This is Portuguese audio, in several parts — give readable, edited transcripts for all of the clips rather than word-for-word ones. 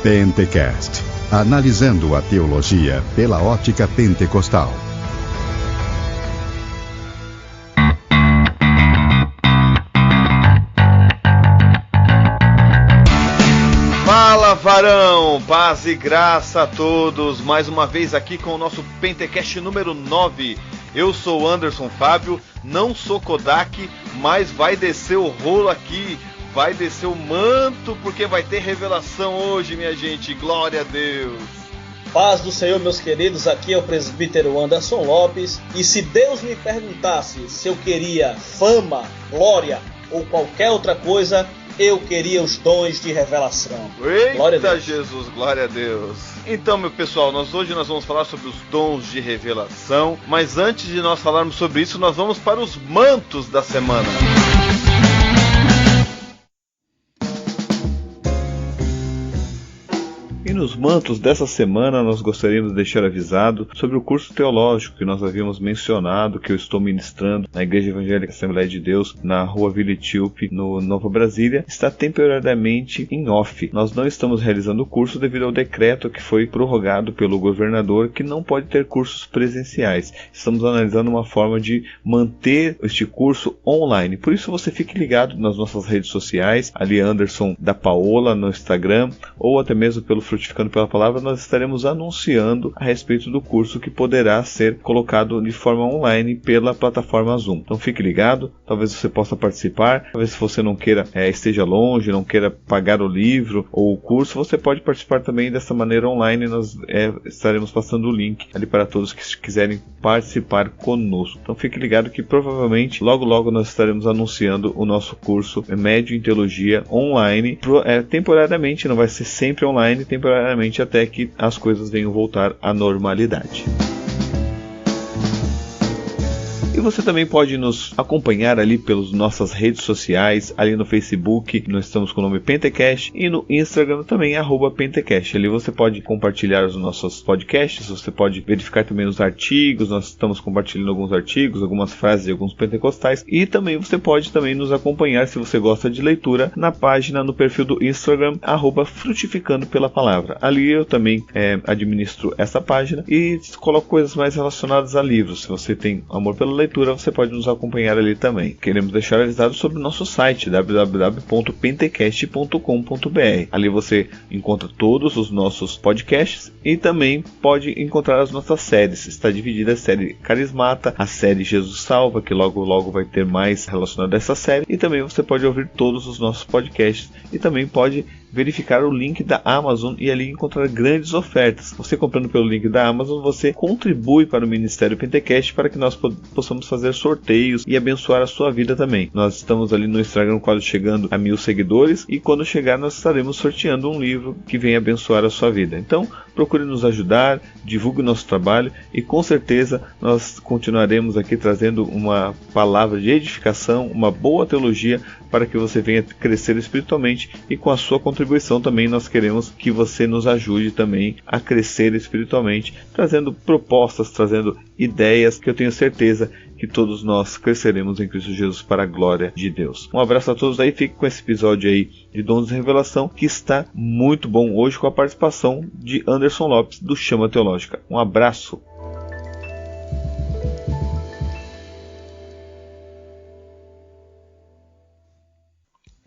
Pentecast, analisando a teologia pela ótica pentecostal. Fala, varão! Paz e graça a todos! Mais uma vez aqui com o nosso Pentecast número 9. Eu sou o Anderson Fábio, não sou Kodak, mas vai descer o rolo aqui, vai descer o manto, porque vai ter revelação hoje, minha gente. Glória a Deus! Paz do Senhor, meus queridos, aqui é o presbítero Anderson Lopes. E se Deus me perguntasse se eu queria fama, glória ou qualquer outra coisa, eu queria os dons de revelação. Glória a Deus. Jesus, glória a Deus. Então, meu pessoal, hoje nós vamos falar sobre os dons de revelação. Mas antes de nós falarmos sobre isso, nós vamos para os mantos da semana. E nos mantos dessa semana nós gostaríamos de deixar avisado sobre o curso teológico que nós havíamos mencionado, que eu estou ministrando na Igreja Evangélica Assembleia de Deus, na Rua Vila Etíope, no Nova Brasília. Está temporariamente em off. Nós não estamos realizando o curso devido ao decreto que foi prorrogado pelo governador, que não pode ter cursos presenciais. Estamos analisando uma forma de manter este curso online. Por isso você fique ligado nas nossas redes sociais, ali Anderson da Paola no Instagram, ou até mesmo pelo Frutificando pela Palavra, nós estaremos anunciando a respeito do curso que poderá ser colocado de forma online pela plataforma Zoom. Então fique ligado, talvez você possa participar, talvez se você não queira, esteja longe, não queira pagar o livro ou o curso, você pode participar também dessa maneira online. Nós estaremos passando o link ali para todos que quiserem participar conosco. Então fique ligado que provavelmente logo nós estaremos anunciando o nosso curso Médio em Teologia online, temporariamente, não vai ser sempre online, temporariamente até que as coisas venham voltar à normalidade. E você também pode nos acompanhar ali pelas nossas redes sociais, ali no Facebook, nós estamos com o nome Pentecast, e no Instagram também, @Pentecast. Ali você pode compartilhar os nossos podcasts, você pode verificar também os artigos, nós estamos compartilhando alguns artigos, algumas frases de alguns pentecostais, e também você pode também nos acompanhar, se você gosta de leitura, na página, no perfil do Instagram, @Frutificando pela Palavra. Ali eu também administro essa página e coloco coisas mais relacionadas a livros. Se você tem amor pela leitura, você pode nos acompanhar ali também. Queremos deixar avisado sobre o nosso site www.pentecast.com.br. Ali você encontra todos os nossos podcasts e também pode encontrar as nossas séries. Está dividida a série Carismata, a série Jesus Salva, que logo vai ter mais relacionado a essa série, e também você pode ouvir todos os nossos podcasts e também pode verificar o link da Amazon e ali encontrar grandes ofertas. Você comprando pelo link da Amazon, você contribui para o Ministério Pentecast para que nós possamos fazer sorteios e abençoar a sua vida também. Nós estamos ali no Instagram quase chegando a 1000 seguidores e quando chegar nós estaremos sorteando um livro que vem abençoar a sua vida. Então procure nos ajudar, divulgue o nosso trabalho e com certeza nós continuaremos aqui trazendo uma palavra de edificação, uma boa teologia para que você venha crescer espiritualmente, e com a sua contribuição também nós queremos que você nos ajude também a crescer espiritualmente, trazendo propostas, trazendo ideias, que eu tenho certeza que todos nós cresceremos em Cristo Jesus para a glória de Deus. Um abraço a todos aí, fique com esse episódio aí de Dons de Revelação, que está muito bom hoje com a participação de Anderson Lopes do Chama Teológica. Um abraço!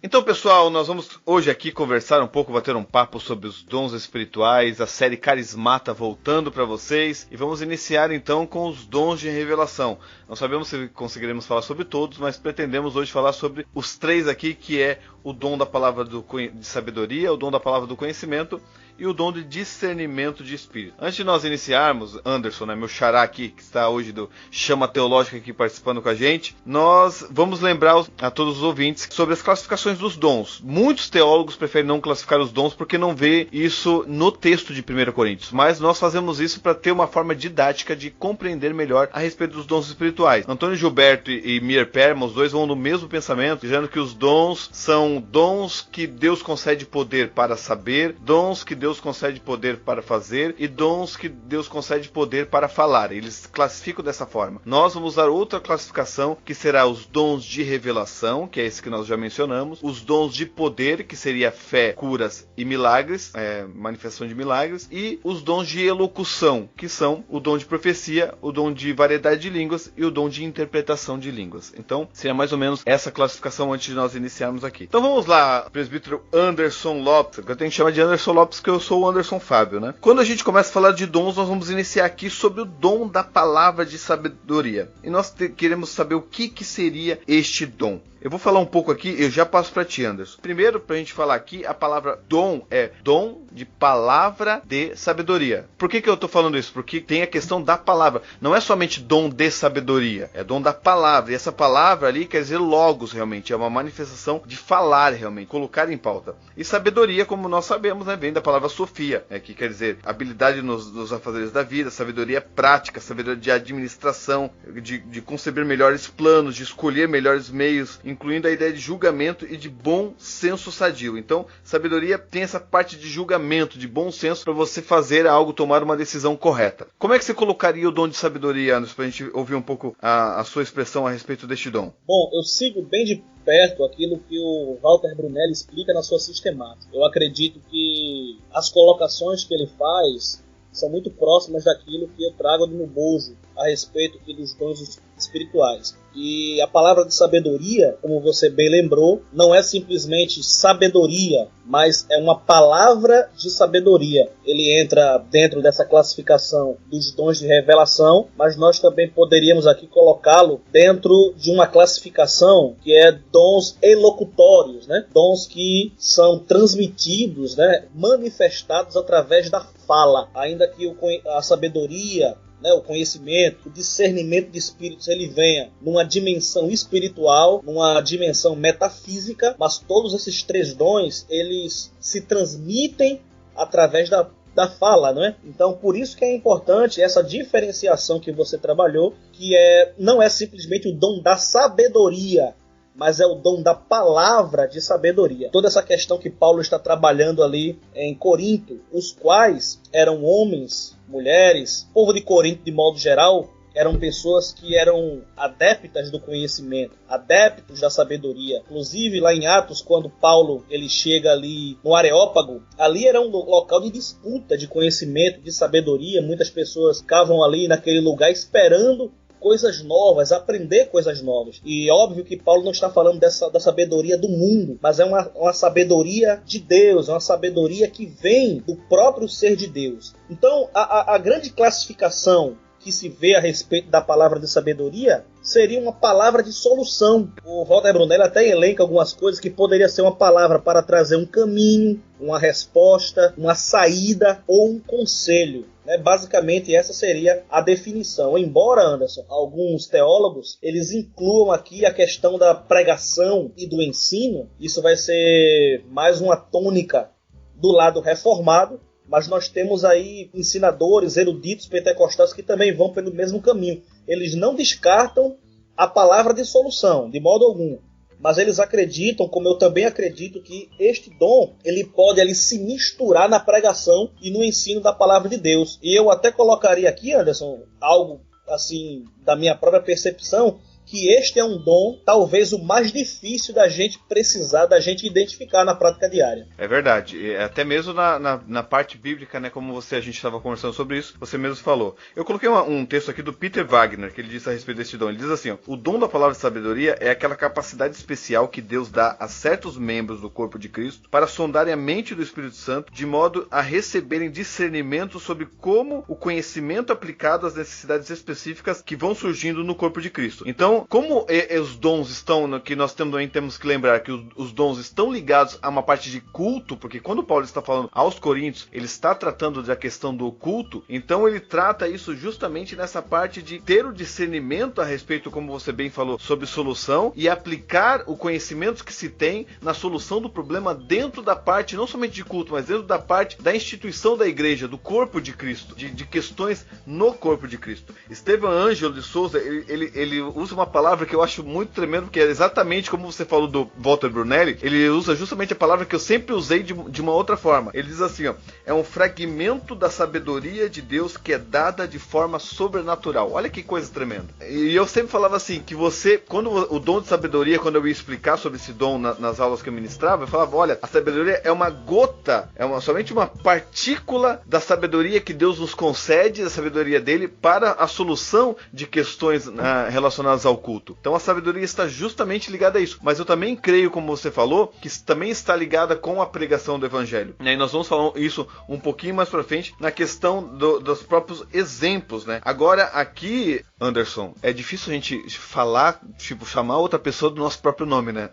Então, pessoal, nós vamos hoje aqui conversar um pouco, bater um papo sobre os dons espirituais, a série Carismata voltando para vocês, e vamos iniciar então com os dons de revelação. Não sabemos se conseguiremos falar sobre todos, mas pretendemos hoje falar sobre os 3 aqui, que é o dom da palavra de sabedoria, o dom da palavra do conhecimento e o dom de discernimento de espírito. Antes de nós iniciarmos, Anderson, meu xará aqui, que está hoje do Chama Teológica aqui participando com a gente, nós vamos lembrar a todos os ouvintes sobre as classificações dos dons. Muitos teólogos preferem não classificar os dons porque não vê isso no texto de 1 Coríntios, mas nós fazemos isso para ter uma forma didática de compreender melhor a respeito dos dons espirituais. Antônio Gilberto e Mir Perma, os dois vão no mesmo pensamento, dizendo que os dons são dons que Deus concede poder para saber, dons que Deus concede poder para fazer e dons que Deus concede poder para falar. Eles classificam dessa forma. Nós vamos usar outra classificação, que será os dons de revelação, que é esse que nós já mencionamos, os dons de poder, que seria fé, curas e milagres, manifestação de milagres, e os dons de elocução, que são o dom de profecia, o dom de variedade de línguas e o dom de interpretação de línguas. Então, seria mais ou menos essa classificação antes de nós iniciarmos aqui. Então vamos lá, presbítero Anderson Lopes. Eu tenho que chamar de Anderson Lopes porque eu sou o Anderson Fábio, né? Quando a gente começa a falar de dons, nós vamos iniciar aqui sobre o dom da palavra de sabedoria. E nós queremos saber o que seria este dom. Eu vou falar um pouco aqui, eu já passo para ti, Anderson. Primeiro, para a gente falar aqui, a palavra dom é dom de palavra de sabedoria. Por que eu estou falando isso? Porque tem a questão da palavra. Não é somente dom de sabedoria, é dom da palavra. E essa palavra ali quer dizer logos, realmente. É uma manifestação de falar, realmente, colocar em pauta. E sabedoria, como nós sabemos, né, vem da palavra sofia, que quer dizer habilidade nos afazeres da vida, sabedoria prática, sabedoria de administração, de conceber melhores planos, de escolher melhores meios, incluindo a ideia de julgamento e de bom senso sadio. Então, sabedoria tem essa parte de julgamento, de bom senso, para você fazer algo, tomar uma decisão correta. Como é que você colocaria o dom de sabedoria, Anderson, para a gente ouvir um pouco a sua expressão a respeito deste dom? Bom, eu sigo bem de perto aquilo que o Walter Brunelli explica na sua sistemática. Eu acredito que as colocações que ele faz são muito próximas daquilo que eu trago no bojo a respeito aqui dos dons espirituais. E a palavra de sabedoria, como você bem lembrou, não é simplesmente sabedoria, mas é uma palavra de sabedoria. Ele entra dentro dessa classificação dos dons de revelação, mas nós também poderíamos aqui colocá-lo dentro de uma classificação que é dons elocutórios, né? Dons que são transmitidos, né? Manifestados através da fala, ainda que a sabedoria, né, o conhecimento, o discernimento de espíritos, ele venha numa dimensão espiritual, numa dimensão metafísica, mas todos esses três dons, eles se transmitem através da fala, não é? Então, por isso que é importante essa diferenciação que você trabalhou, que não é simplesmente o dom da sabedoria, mas é o dom da palavra de sabedoria. Toda essa questão que Paulo está trabalhando ali em Corinto, os quais eram homens, mulheres, povo de Corinto de modo geral, eram pessoas que eram adeptas do conhecimento, adeptos da sabedoria. Inclusive lá em Atos, quando Paulo ele chega ali no Areópago, ali era um local de disputa de conhecimento, de sabedoria. Muitas pessoas ficavam ali naquele lugar esperando coisas novas, aprender coisas novas. E óbvio que Paulo não está falando da sabedoria do mundo, mas é uma sabedoria de Deus, é uma sabedoria que vem do próprio ser de Deus. Então, a grande classificação que se vê a respeito da palavra de sabedoria seria uma palavra de solução. O Walter Brunelli até elenca algumas coisas que poderia ser uma palavra para trazer um caminho, uma resposta, uma saída ou um conselho. Basicamente essa seria a definição. Embora, Anderson, alguns teólogos eles incluam aqui a questão da pregação e do ensino, isso vai ser mais uma tônica do lado reformado, mas nós temos aí ensinadores, eruditos pentecostais que também vão pelo mesmo caminho. Eles não descartam a palavra de solução, de modo algum. Mas eles acreditam, como eu também acredito, que este dom ele pode ali se misturar na pregação e no ensino da palavra de Deus. E eu até colocaria aqui, Anderson, algo assim da minha própria percepção, que este é um dom, talvez o mais difícil da gente precisar, da gente identificar na prática diária. É verdade, até mesmo na parte bíblica, né, como a gente estava conversando sobre isso, você mesmo falou. Eu coloquei um texto aqui do Peter Wagner, que ele diz a respeito deste dom. Ele diz assim, ó, o dom da palavra de sabedoria é aquela capacidade especial que Deus dá a certos membros do corpo de Cristo para sondarem a mente do Espírito Santo, de modo a receberem discernimento sobre como o conhecimento aplicado às necessidades específicas que vão surgindo no corpo de Cristo. Então, como os dons estão, que nós também temos que lembrar que os dons estão ligados a uma parte de culto, porque quando Paulo está falando aos Coríntios, ele está tratando da questão do culto, então ele trata isso justamente nessa parte de ter o discernimento a respeito, como você bem falou, sobre solução e aplicar o conhecimento que se tem na solução do problema dentro da parte, não somente de culto, mas dentro da parte da instituição da igreja, do corpo de Cristo, de questões no corpo de Cristo. Estevam Ângelo de Souza, ele usa uma palavra que eu acho muito tremendo, porque é exatamente como você falou do Walter Brunelli, ele usa justamente a palavra que eu sempre usei de uma outra forma. Ele diz assim, ó, é um fragmento da sabedoria de Deus que é dada de forma sobrenatural. Olha que coisa tremenda. E eu sempre falava assim, que você, quando o dom de sabedoria, quando eu ia explicar sobre esse dom nas aulas que eu ministrava, eu falava, olha, a sabedoria é uma gota, somente uma partícula da sabedoria que Deus nos concede, da sabedoria dele, para a solução de questões relacionadas ao culto. Então a sabedoria está justamente ligada a isso. Mas eu também creio, como você falou, que também está ligada com a pregação do evangelho. E aí nós vamos falar isso um pouquinho mais pra frente, na questão dos próprios exemplos, né? Agora, aqui, Anderson, é difícil a gente falar, tipo, chamar outra pessoa do nosso próprio nome, né?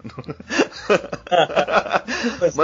Mas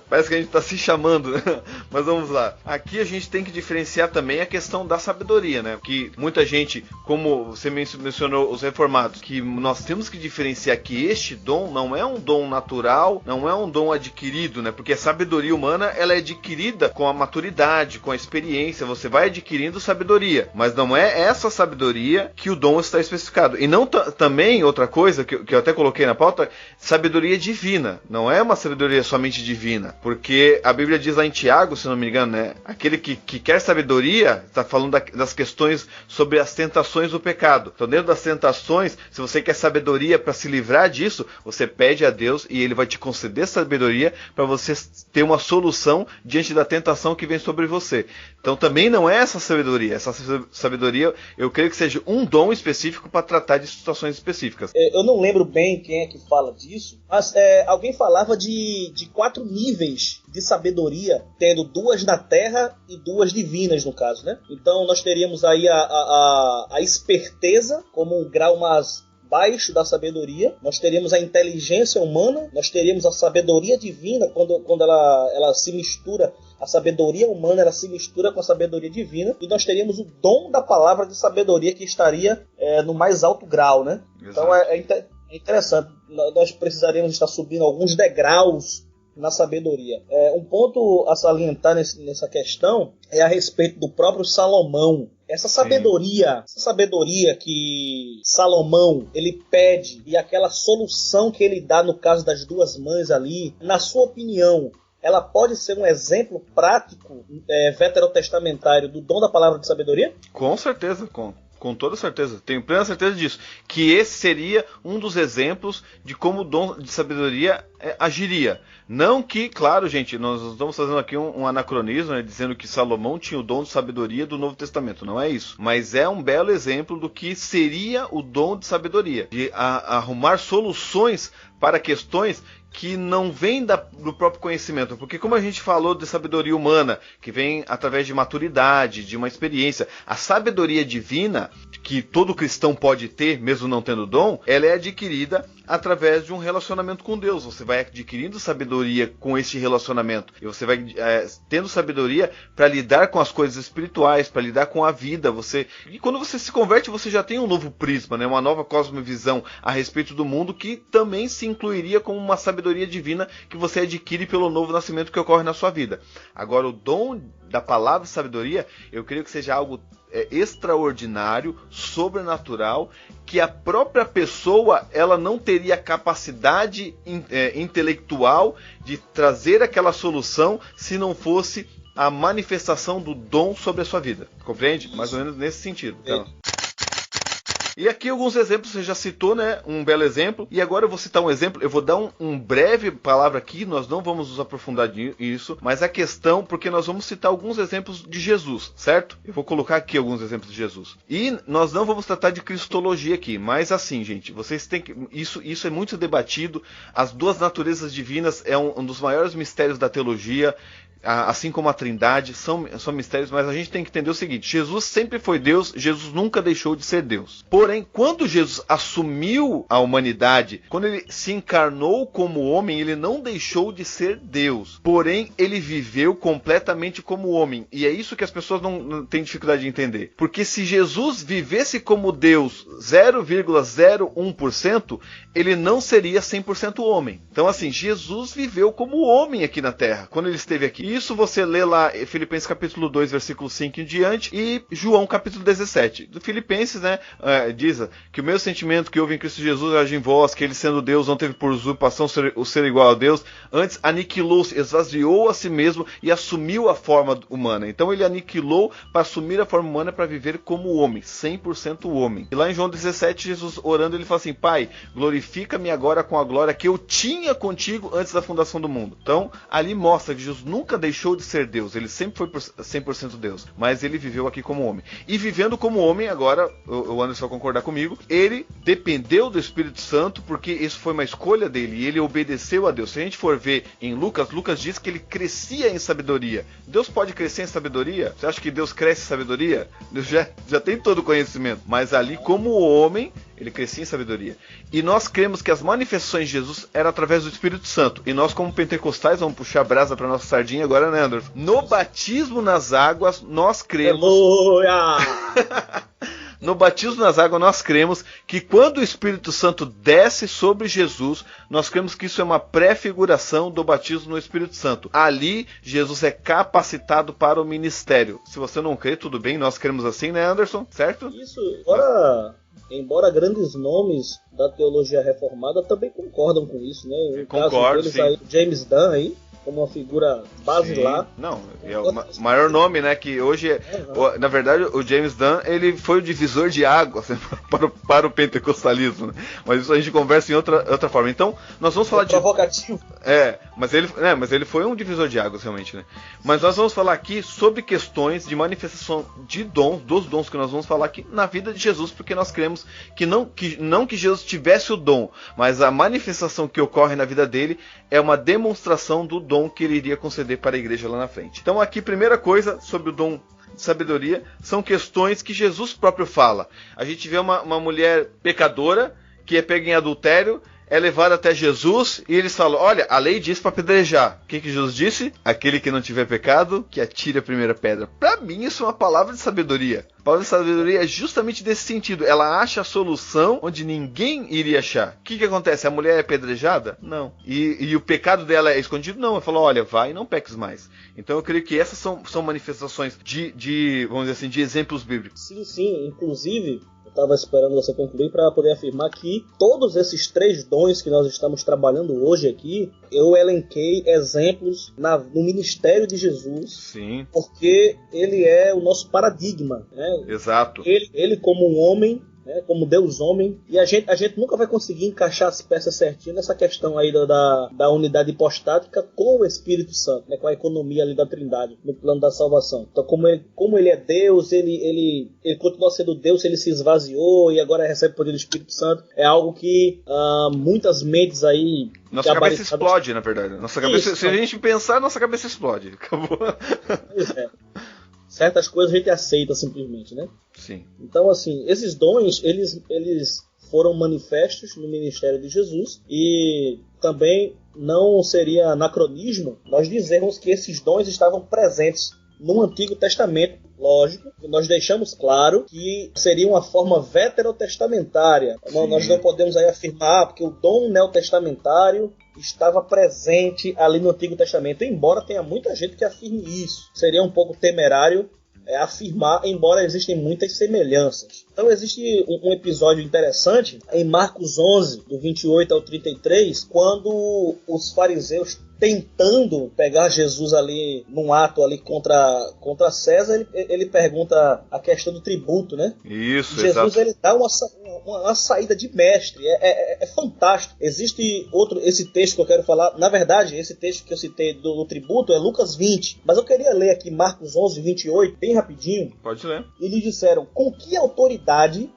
parece que a gente está se chamando, né? Mas vamos lá. Aqui a gente tem que diferenciar também a questão da sabedoria, né? Que muita gente, como você mencionou os reformados, que nós temos que diferenciar que este dom não é um dom natural, não é um dom adquirido, né? Porque a sabedoria humana, ela é adquirida com a maturidade, com a experiência, você vai adquirindo sabedoria, mas não é essa sabedoria que o dom está especificado. E não também, outra coisa que eu até coloquei na pauta, sabedoria divina, não é uma sabedoria somente divina, porque a Bíblia diz lá em Tiago, se não me engano, né? Aquele que quer sabedoria, está falando das questões sobre as tentações do pecado. Então, dentro das tentações, se você quer sabedoria para se livrar disso, você pede a Deus e Ele vai te conceder sabedoria para você ter uma solução diante da tentação que vem sobre você. Então, também não é essa sabedoria. Essa sabedoria, eu creio que seja um dom específico para tratar de situações específicas. Eu não lembro bem quem é que fala disso, mas alguém falava de 4 níveis de sabedoria, tendo 2 na terra e 2 divinas, no caso, né? Então, nós teríamos aí a esperteza como um grau mais baixo da sabedoria, nós teríamos a inteligência humana, nós teríamos a sabedoria divina, quando ela se mistura, a sabedoria humana ela se mistura com a sabedoria divina, e nós teríamos o dom da palavra de sabedoria que estaria no mais alto grau, né? Exato. Então é interessante, nós precisaríamos estar subindo alguns degraus na sabedoria. Um ponto a salientar nessa questão é a respeito do próprio Salomão. Essa sabedoria que Salomão ele pede e aquela solução que ele dá no caso das 2 mães ali, na sua opinião, ela pode ser um exemplo prático veterotestamentário do dom da palavra de sabedoria? Com certeza, com toda certeza, tenho plena certeza disso, que esse seria um dos exemplos de como o dom de sabedoria agiria. Não que, claro, gente, nós estamos fazendo aqui um anacronismo, né, dizendo que Salomão tinha o dom de sabedoria do Novo Testamento, não é isso. Mas é um belo exemplo do que seria o dom de sabedoria, de arrumar soluções para questões que não vêm do próprio conhecimento, porque como a gente falou de sabedoria humana, que vem através de maturidade, de uma experiência, a sabedoria divina, que todo cristão pode ter, mesmo não tendo dom, ela é adquirida através de um relacionamento com Deus. Você vai adquirindo sabedoria com esse relacionamento, e você vai tendo sabedoria para lidar com as coisas espirituais, para lidar com a vida. E quando você se converte, você já tem um novo prisma, né? Uma nova cosmovisão a respeito do mundo, que também se incluiria como uma sabedoria divina que você adquire pelo novo nascimento que ocorre na sua vida. Agora, o dom da palavra de sabedoria, eu creio que seja algo extraordinário, sobrenatural, que a própria pessoa ela não teria capacidade intelectual de trazer aquela solução se não fosse a manifestação do dom sobre a sua vida. Compreende? Mais ou menos nesse sentido. Então. E aqui alguns exemplos, você já citou, né? Um belo exemplo. E agora eu vou citar um exemplo. Eu vou dar um breve palavra aqui, nós não vamos nos aprofundar nisso, mas a questão, porque nós vamos citar alguns exemplos de Jesus, certo? Eu vou colocar aqui alguns exemplos de Jesus. E nós não vamos tratar de cristologia aqui, mas assim, gente, vocês têm que... Isso é muito debatido. As 2 naturezas divinas é um dos maiores mistérios da teologia. Assim como a Trindade, são mistérios, mas a gente tem que entender o seguinte: Jesus sempre foi Deus, Jesus nunca deixou de ser Deus. Porém, quando Jesus assumiu a humanidade, quando ele se encarnou como homem, ele não deixou de ser Deus. Porém, ele viveu completamente como homem. E é isso que as pessoas não têm dificuldade de entender. Porque se Jesus vivesse como Deus 0,01%, ele não seria 100% homem. Então, assim, Jesus viveu como homem aqui na Terra, quando ele esteve aqui. Isso você lê lá em Filipenses capítulo 2, versículo 5 em diante, e João capítulo 17. Do Filipenses, né, diz que o mesmo sentimento que houve em Cristo Jesus age em vós, que ele sendo Deus não teve por usurpação o ser igual a Deus, antes aniquilou-se, esvaziou a si mesmo e assumiu a forma humana. Então ele aniquilou para assumir a forma humana para viver como homem, 100% homem. E lá em João 17, Jesus orando, ele fala assim: Pai, glorifica-me agora com a glória que eu tinha contigo antes da fundação do mundo. Então ali mostra que Jesus nunca deixou de ser Deus, ele sempre foi 100% Deus, mas ele viveu aqui como homem. E vivendo como homem, agora, o Anderson vai concordar comigo, ele dependeu do Espírito Santo, porque isso foi uma escolha dele, e ele obedeceu a Deus. Se a gente for ver em Lucas, Lucas diz que ele crescia em sabedoria. Deus pode crescer em sabedoria? Você acha que Deus cresce em sabedoria? Deus já tem todo o conhecimento, mas ali como homem, ele crescia em sabedoria. E nós cremos que as manifestações de Jesus eram através do Espírito Santo. E nós, como pentecostais, vamos puxar a brasa para nossa sardinha agora, né, Anderson? No batismo nas águas, nós cremos... No batismo nas águas, nós cremos que quando o Espírito Santo desce sobre Jesus, nós cremos que isso é uma pré-figuração do batismo no Espírito Santo. Ali, Jesus é capacitado para o ministério. Se você não crê, tudo bem, nós cremos assim, né, Anderson? Certo? Isso, embora grandes nomes da teologia reformada também concordam com isso, né? Eu concordo, deles, aí, James Dunn aí, como uma figura basilar. Sim. Não, é o maior nome, né, que hoje na verdade o James Dunn, ele foi o divisor de águas para o pentecostalismo, né? Mas isso a gente conversa em outra forma. Então, nós vamos falar provocativo. Mas ele foi um divisor de águas realmente, né? Mas nós vamos falar aqui sobre questões de manifestação de dons, dos dons que nós vamos falar aqui na vida de Jesus, porque nós cremos que não que Jesus tivesse o dom, mas a manifestação que ocorre na vida dele é uma demonstração do dom que ele iria conceder para a igreja lá na frente. Então aqui, primeira coisa sobre o dom de sabedoria, são questões que Jesus próprio fala. A gente vê uma mulher pecadora, que é pega em adultério, é levada até Jesus, e eles falam: olha, a lei diz para apedrejar. O que Jesus disse? Aquele que não tiver pecado, que atire a primeira pedra. Para mim isso é uma palavra de sabedoria. A palavra de sabedoria é justamente desse sentido. Ela acha a solução onde ninguém iria achar. O que acontece? A mulher é apedrejada? Não. E o pecado dela é escondido? Não. Ela falou: olha, vai e não peques mais. Então eu creio que essas são manifestações de, vamos dizer assim, de exemplos bíblicos. Sim. Inclusive, eu estava esperando você concluir para poder afirmar que todos esses 3 dons que nós estamos trabalhando hoje aqui, eu elenquei exemplos no ministério de Jesus. Sim. Porque ele é o nosso paradigma, né? Exato. Ele como um homem, né, como Deus homem, e a gente nunca vai conseguir encaixar as peças certinho nessa questão aí da unidade hipostática com o Espírito Santo, né, com a economia ali da Trindade, no plano da salvação. Então, como ele é Deus, ele continua sendo Deus, ele se esvaziou e agora recebe o poder do Espírito Santo, é algo que muitas mentes aí... Nossa cabeça explode, na verdade. Nossa cabeça, se a gente pensar, nossa cabeça explode. Acabou. Pois é. Certas coisas a gente aceita simplesmente, né? Sim. Então, assim, esses dons, eles foram manifestos no ministério de Jesus, e também não seria anacronismo nós dizermos que esses dons estavam presentes no Antigo Testamento. Lógico, nós deixamos claro que seria uma forma veterotestamentária. Nós não podemos aí afirmar porque o dom neotestamentário estava presente ali no Antigo Testamento, embora tenha muita gente que afirme isso. Seria um pouco temerário afirmar, embora existem muitas semelhanças. Então existe um episódio interessante em Marcos 11, do 28 ao 33, quando os fariseus, tentando pegar Jesus ali num ato ali contra César, ele pergunta a questão do tributo, né? Isso, Jesus, exato. ele dá uma saída de mestre, é fantástico. Existe esse texto que eu quero falar, na verdade, esse texto que eu citei do tributo é Lucas 20, mas eu queria ler aqui Marcos 11, 28, bem rapidinho. Pode ler. E lhe disseram: com que autoridade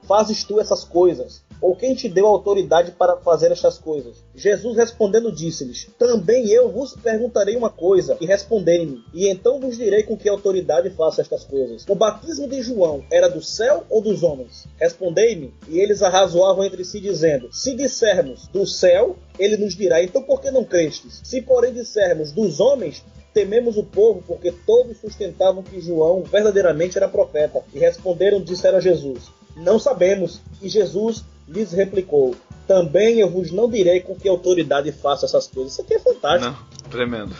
fazes tu essas coisas? Ou quem te deu autoridade para fazer estas coisas? Jesus respondendo disse-lhes: também eu vos perguntarei uma coisa, e responderem-me, e então vos direi com que autoridade faço estas coisas. O batismo de João era do céu ou dos homens? Respondei-me. E eles arrazoavam entre si, dizendo: se dissermos do céu, ele nos dirá: então por que não crestes? Se porém dissermos dos homens, tememos o povo, porque todos sustentavam que João verdadeiramente era profeta. E responderam, disseram a Jesus: não sabemos. E Jesus lhes replicou: também eu vos não direi com que autoridade faço essas coisas. Isso aqui é fantástico. Não, tremendo.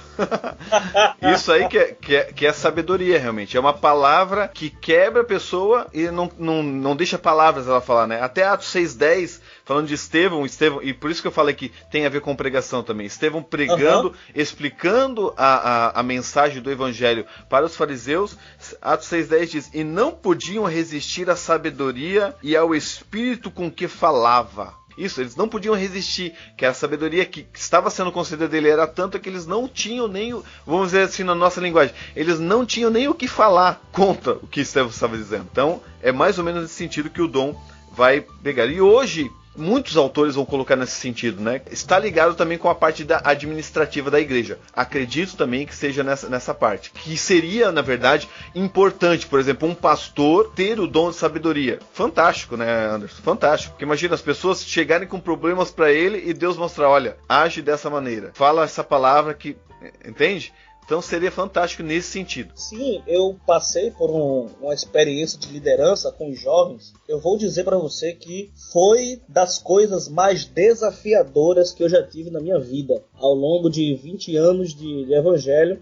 Isso aí que é sabedoria, realmente. É uma palavra que quebra a pessoa e não deixa palavras ela falar, né? Até Atos 6:10, falando de Estevão, e por isso que eu falei que tem a ver com pregação também. Estevão pregando, explicando a mensagem do evangelho para os fariseus. Atos 6:10 diz: e não podiam resistir à sabedoria e ao espírito com que falava. Isso, eles não podiam resistir, que a sabedoria que estava sendo concedida dele era tanta que eles não tinham nem, vamos dizer assim na nossa linguagem, eles não tinham nem o que falar contra o que Estevão estava dizendo. Então, é mais ou menos nesse sentido que o dom vai pegar. E hoje, muitos autores vão colocar nesse sentido, né? Está ligado também com a parte administrativa da igreja. Acredito também que seja nessa parte. Que seria, na verdade, importante, por exemplo, um pastor ter o dom de sabedoria. Fantástico, né, Anderson? Fantástico. Porque imagina as pessoas chegarem com problemas para ele e Deus mostrar, olha, age dessa maneira. Fala essa palavra que... Entende? Então seria fantástico nesse sentido. Sim, eu passei por uma experiência de liderança com os jovens. Eu vou dizer para você que foi das coisas mais desafiadoras que eu já tive na minha vida. Ao longo de 20 anos de evangelho,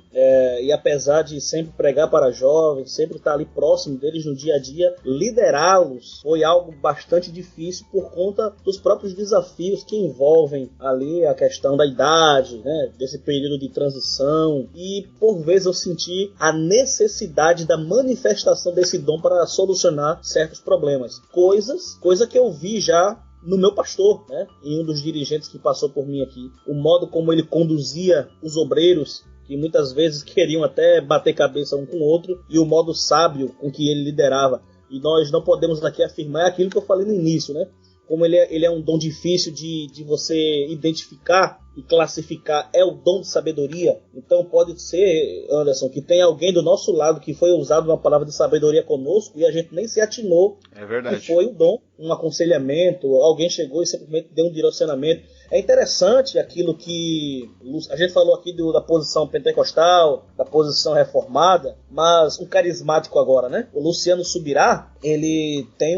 e apesar de sempre pregar para jovens, sempre estar ali próximo deles no dia a dia, liderá-los foi algo bastante difícil por conta dos próprios desafios que envolvem ali a questão da idade, né, desse período de transição. E por vezes eu senti a necessidade da manifestação desse dom para solucionar certos problemas. Coisa que eu vi já no meu pastor, né? Em um dos dirigentes que passou por mim aqui. O modo como ele conduzia os obreiros, que muitas vezes queriam até bater cabeça um com o outro, e o modo sábio com que ele liderava. E nós não podemos aqui afirmar aquilo que eu falei no início, né? Como ele é um dom difícil de você identificar e classificar, é o dom de sabedoria. Então pode ser, Anderson, que tem alguém do nosso lado que foi usado uma palavra de sabedoria conosco e a gente nem se atinou. É verdade. Que foi o dom, um aconselhamento, alguém chegou e simplesmente deu um direcionamento. É interessante aquilo que a gente falou aqui da posição pentecostal, da posição reformada, mas um carismático agora, né? O Luciano Subirá, ele tem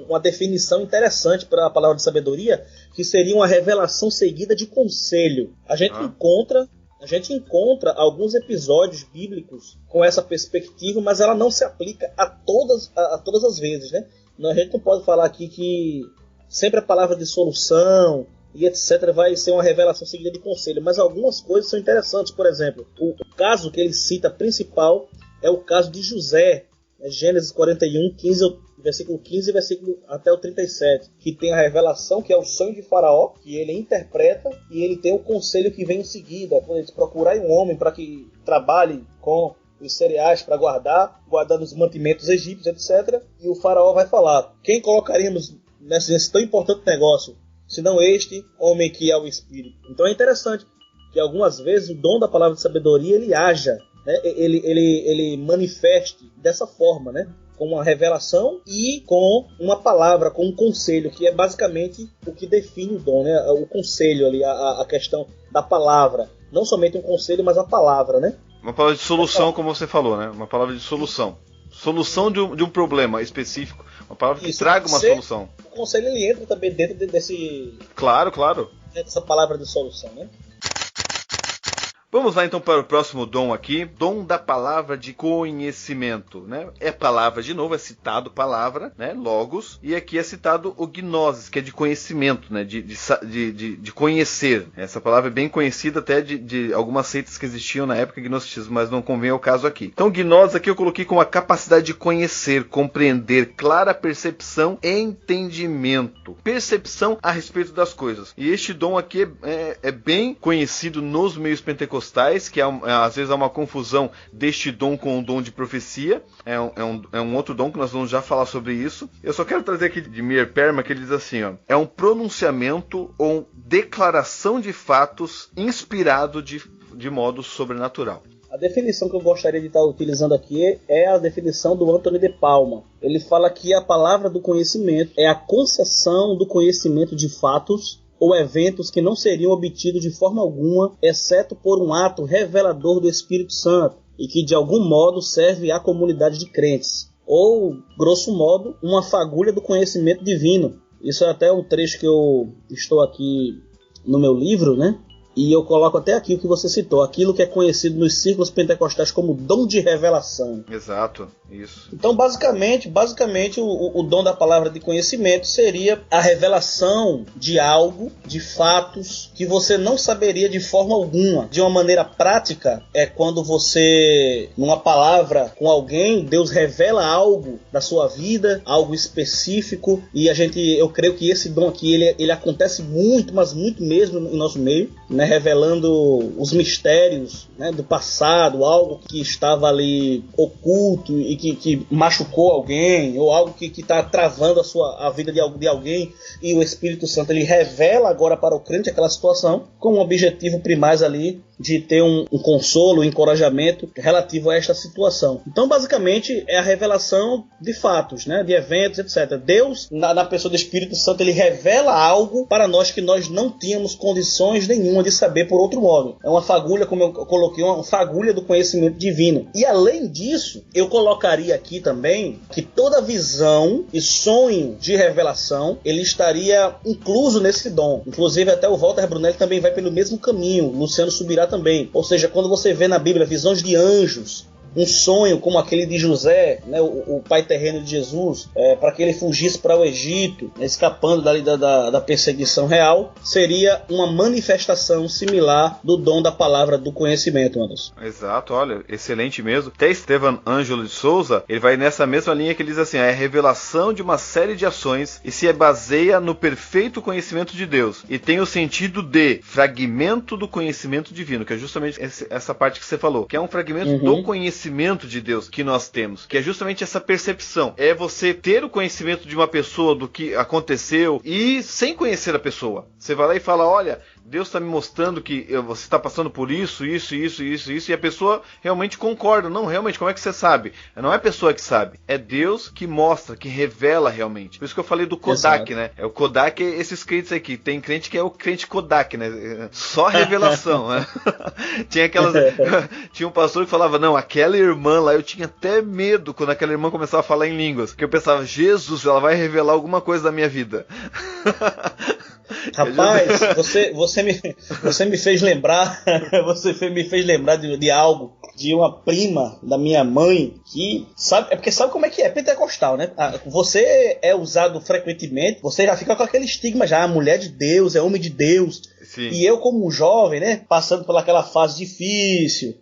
uma definição interessante para a palavra de sabedoria, que seria uma revelação seguida de conselho. A gente encontra alguns episódios bíblicos com essa perspectiva, mas ela não se aplica a todas as vezes, né? A gente não pode falar aqui que sempre a palavra de solução e etc. vai ser uma revelação seguida de conselho, mas algumas coisas são interessantes. Por exemplo, o caso que ele cita principal é o caso de José, Gênesis 41, versículo 15 versículo até o 37, que tem a revelação, que é o sonho de Faraó, que ele interpreta, e ele tem o conselho que vem em seguida, quando ele procurar um homem para que trabalhe com os cereais para guardando os mantimentos egípcios, etc. E o Faraó vai falar: quem colocaríamos nesse tão importante negócio, senão este homem que é o Espírito? Então é interessante que algumas vezes o dom da palavra de sabedoria ele haja, né? ele manifeste dessa forma, né? Com uma revelação e com uma palavra, com um conselho, que é basicamente o que define o dom, né? O conselho ali, a questão da palavra. Não somente um conselho, mas a palavra, né? Uma palavra de solução, como você falou, né? Uma palavra de solução. Solução de um problema específico. Uma palavra que traga uma solução. O conselho ele entra também dentro desse... Claro. Dessa palavra de solução, né? Vamos lá então para o próximo dom aqui, dom da palavra de conhecimento, né? É palavra de novo, é citado palavra, né? Logos, e aqui é citado o gnosis, que é de conhecimento, né? De conhecer. Essa palavra é bem conhecida até de algumas seitas que existiam na época gnosticismo, mas não convém ao caso aqui. Então gnosis aqui eu coloquei com a capacidade de conhecer, compreender, clara percepção e entendimento. Percepção a respeito das coisas. E este dom aqui é bem conhecido nos meios pentecostais, que às vezes há uma confusão deste dom com o dom de profecia. É um outro dom que nós vamos já falar sobre isso. Eu só quero trazer aqui de Meir Perma, que ele diz assim, ó: é um pronunciamento ou declaração de fatos inspirado de modo sobrenatural. A definição que eu gostaria de estar utilizando aqui é a definição do Anthony de Palma. Ele fala que a palavra do conhecimento é a concessão do conhecimento de fatos ou eventos que não seriam obtidos de forma alguma, exceto por um ato revelador do Espírito Santo, e que de algum modo serve à comunidade de crentes, ou, grosso modo, uma fagulha do conhecimento divino, Isso é até um trecho que eu estou aqui no meu livro, né? E eu coloco até aqui o que você citou, aquilo que é conhecido nos círculos pentecostais como dom de revelação. Exato, isso. Então, basicamente o dom da palavra de conhecimento seria a revelação de algo, de fatos, que você não saberia de forma alguma. De uma maneira prática, é quando você, numa palavra com alguém, Deus revela algo da sua vida, algo específico, e eu creio que esse dom aqui, ele acontece muito, mas muito mesmo em nosso meio, né, revelando os mistérios, né, do passado, algo que estava ali oculto e que machucou alguém, ou algo que está travando a vida de alguém, e o Espírito Santo ele revela agora para o crente aquela situação com um objetivo primário ali de ter um consolo, um encorajamento relativo a esta situação. Então, basicamente, é a revelação de fatos, né, de eventos, etc. Deus, na pessoa do Espírito Santo, ele revela algo para nós que nós não tínhamos condições nenhuma de saber por outro modo. É uma fagulha, como eu coloquei, uma fagulha do conhecimento divino. E, além disso, eu colocaria aqui também que toda visão e sonho de revelação, ele estaria incluso nesse dom. Inclusive, até o Walter Brunelli também vai pelo mesmo caminho. Luciano Subirá também. Ou seja, quando você vê na Bíblia visões de anjos, um sonho como aquele de José, né, o pai terreno de Jesus, para que ele fugisse para o Egito, escapando dali da perseguição real, seria uma manifestação similar do dom da palavra do conhecimento, Anderson. Exato, olha, excelente mesmo. Até Estevam Ângelo de Souza, ele vai nessa mesma linha que ele diz assim, é a revelação de uma série de ações e se baseia no perfeito conhecimento de Deus e tem o sentido de fragmento do conhecimento divino, que é justamente essa parte que você falou, que é um fragmento do conhecimento de Deus que nós temos, que é justamente essa percepção, é você ter o conhecimento de uma pessoa do que aconteceu e sem conhecer a pessoa, você vai lá e fala, olha, Deus está me mostrando que você está passando por isso, e a pessoa realmente concorda. Não, realmente, como é que você sabe? Não é a pessoa que sabe, é Deus que mostra, que revela realmente. Por isso que eu falei do Kodak, né? O Kodak, esses crentes aqui, tem crente que é o crente Kodak, né? Só revelação, né? Tinha um pastor que falava, não, aquela irmã lá, eu tinha até medo quando aquela irmã começava a falar em línguas, porque eu pensava, Jesus, ela vai revelar alguma coisa da minha vida. Rapaz, você me fez lembrar, de algo, de uma prima da minha mãe que sabe como é que é pentecostal, né? Você é usado frequentemente, você já fica com aquele estigma já, mulher de Deus, é homem de Deus. Sim. E eu como um jovem, né, passando por aquela fase difícil,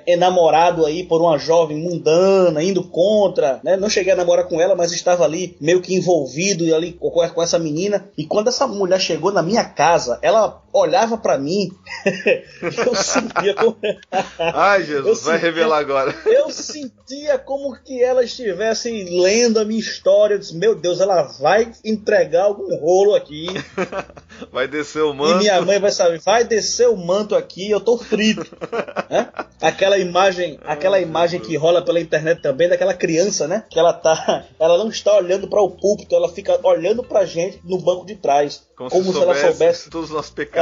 enamorado aí por uma jovem mundana, indo contra, né? Não cheguei a namorar com ela, mas estava ali meio que envolvido ali com essa menina. E quando essa mulher chegou na minha casa, ela olhava pra mim, eu sentia como... Ai, Jesus, vai revelar agora. Eu sentia como que ela estivesse lendo a minha história. Eu disse, meu Deus, ela vai entregar algum rolo aqui. Vai descer o manto. E minha mãe vai saber, vai descer o manto aqui, eu tô frito. Né? Aquela imagem que rola pela internet também, daquela criança, né? Que ela não está olhando para o púlpito, ela fica olhando pra gente no banco de trás. Como se ela soubesse todos os nossos pecados.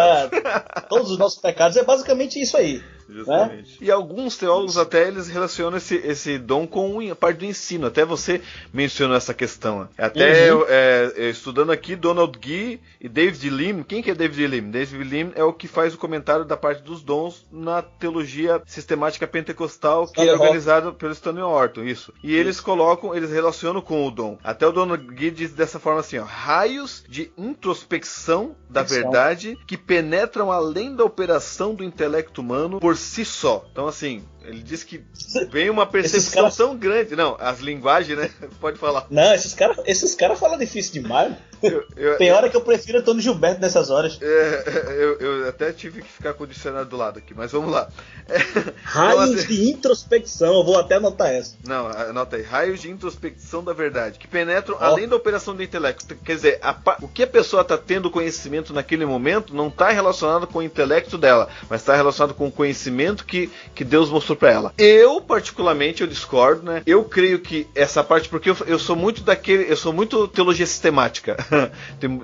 Todos os nossos pecados. É basicamente isso aí. Justamente. Né? E alguns teólogos até eles relacionam esse dom com a parte do ensino. Até você mencionou essa questão. Até estudando aqui, Donald Gee e David Lim. Quem que é David Lim? David Lim é o que faz o comentário da parte dos dons na teologia sistemática pentecostal, que é organizado pelo Stanley Horton. Isso. E eles relacionam com o dom. Até o Donald Gee diz dessa forma assim, ó, raios de introspecção da verdade que penetram além da operação do intelecto humano por si só. Então, assim, ele diz que vem uma percepção tão grande. Não, as linguagens, né? Pode falar. Não, esses caras falam difícil demais. Tem hora que eu prefiro Antônio Gilberto nessas horas. Eu até tive que ficar com o dicionário do lado aqui, mas vamos lá. Raios de introspecção, eu vou até anotar essa. Não, anota aí. Raios de introspecção da verdade, que penetram além da operação do intelecto. Quer dizer, o que a pessoa está tendo conhecimento naquele momento não está relacionado com o intelecto dela, mas está relacionado com o conhecimento que Deus mostrou para ela. Eu, particularmente, eu discordo, né? Eu creio que essa parte, porque eu sou muito teologia sistemática.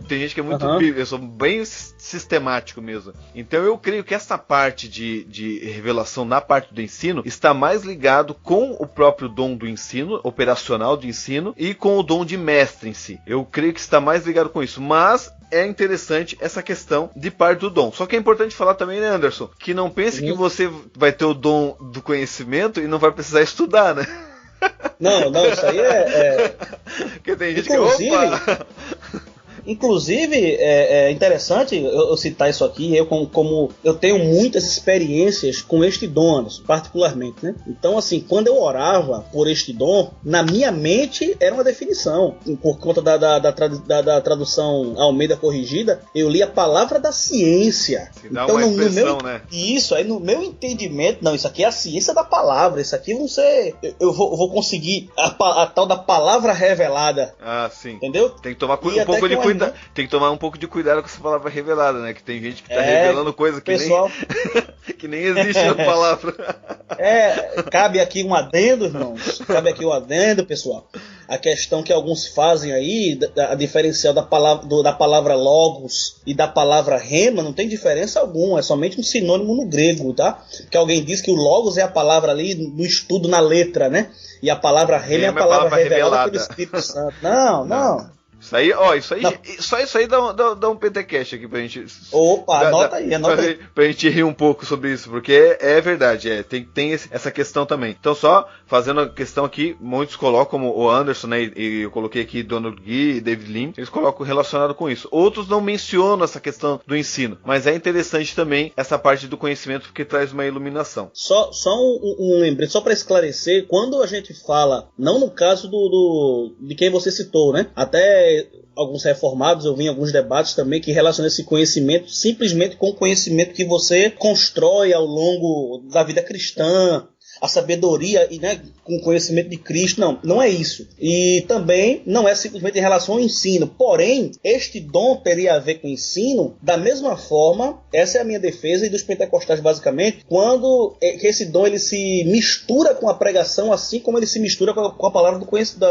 Tem gente que é muito bíblico, eu sou bem sistemático mesmo. Então eu creio que essa parte de revelação na parte do ensino está mais ligado com o próprio dom do ensino, operacional de ensino, e com o dom de mestre em si. Eu creio que está mais ligado com isso, mas é interessante essa questão de parte do dom. Só que é importante falar também, né, Anderson, que não pense que você vai ter o dom do conhecimento e não vai precisar estudar, né? Não, isso aí Porque tem gente Inclusive, é interessante eu citar isso aqui, como eu tenho muitas experiências com este dom, particularmente, né? Então, assim, quando eu orava por este dom, na minha mente era uma definição. Por conta da tradução Almeida corrigida, eu li a palavra da ciência. Se dá então, uma expressão, né? Isso, aí no meu entendimento, não, isso aqui é a ciência da palavra, isso aqui vão ser... Eu vou conseguir a tal da palavra revelada. Ah, sim. Entendeu? Tem que tomar um pouco de cuidado. Tem que tomar um pouco de cuidado com essa palavra revelada, né? Que tem gente que tá revelando coisa que pessoal... nem que nem existe na palavra. Cabe aqui um adendo, irmãos. Cabe aqui um adendo, pessoal. A questão que alguns fazem aí, a diferencial da palavra logos e da palavra rema, não tem diferença alguma, é somente um sinônimo no grego, tá? Porque alguém diz que o logos é a palavra ali no estudo na letra, né? E a palavra rema é a palavra revelada pelo Espírito Santo. Não. Isso aí dá um pentecast aqui pra gente. Opa, anota aí. Pra gente rir um pouco sobre isso, porque é verdade, tem essa questão também. Então, só fazendo a questão aqui, muitos colocam, como o Anderson, né, e eu coloquei aqui Donald Gee e David Lim, eles colocam relacionado com isso. Outros não mencionam essa questão do ensino, mas é interessante também essa parte do conhecimento, porque traz uma iluminação. Só um lembrete, só para esclarecer, quando a gente fala, não no caso de quem você citou, né, até alguns reformados, eu vi em alguns debates também que relacionam esse conhecimento simplesmente com o conhecimento que você constrói ao longo da vida cristã, a sabedoria, né, com o conhecimento de Cristo. Não é isso. E também não é simplesmente em relação ao ensino. Porém, este dom teria a ver com o ensino da mesma forma, essa é a minha defesa e dos pentecostais basicamente, quando esse dom ele se mistura com a pregação, assim como ele se mistura com a palavra do conhecimento,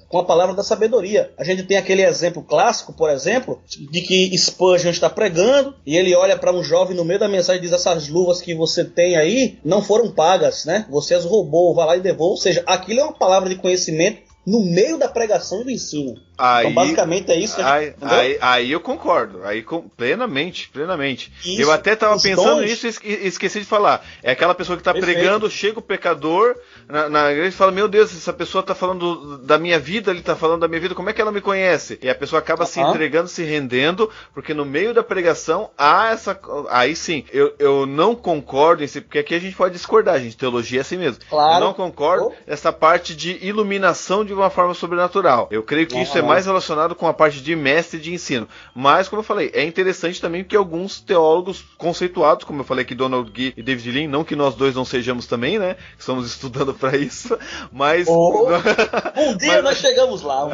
com a palavra da sabedoria. A gente tem aquele exemplo clássico, por exemplo, de que Spurgeon está pregando e ele olha para um jovem no meio da mensagem e diz: essas luvas que você tem aí não foram pagas, né? Você as roubou, vai lá e devolve. Ou seja, aquilo é uma palavra de conhecimento no meio da pregação e do ensino. Então basicamente é isso que a gente... Aí eu concordo, plenamente. Isso, eu até estava pensando nisso e esqueci de falar. É aquela pessoa que está pregando, chega o pecador na igreja e fala: meu Deus, essa pessoa está falando da minha vida, ele está falando da minha vida, como é que ela me conhece? E a pessoa acaba se entregando, se rendendo, porque no meio da pregação há essa... Aí sim, eu não concordo em si, porque aqui a gente pode discordar, gente, teologia é assim mesmo. Claro. Eu não concordo essa parte de iluminação de uma forma sobrenatural. Eu creio que isso é mais relacionado com a parte de mestre de ensino. Mas, como eu falei, é interessante também que alguns teólogos conceituados, como eu falei aqui, Donald Gee e David Lim, não que nós dois não sejamos também, né? Estamos estudando para isso, mas... Um dia nós chegamos lá.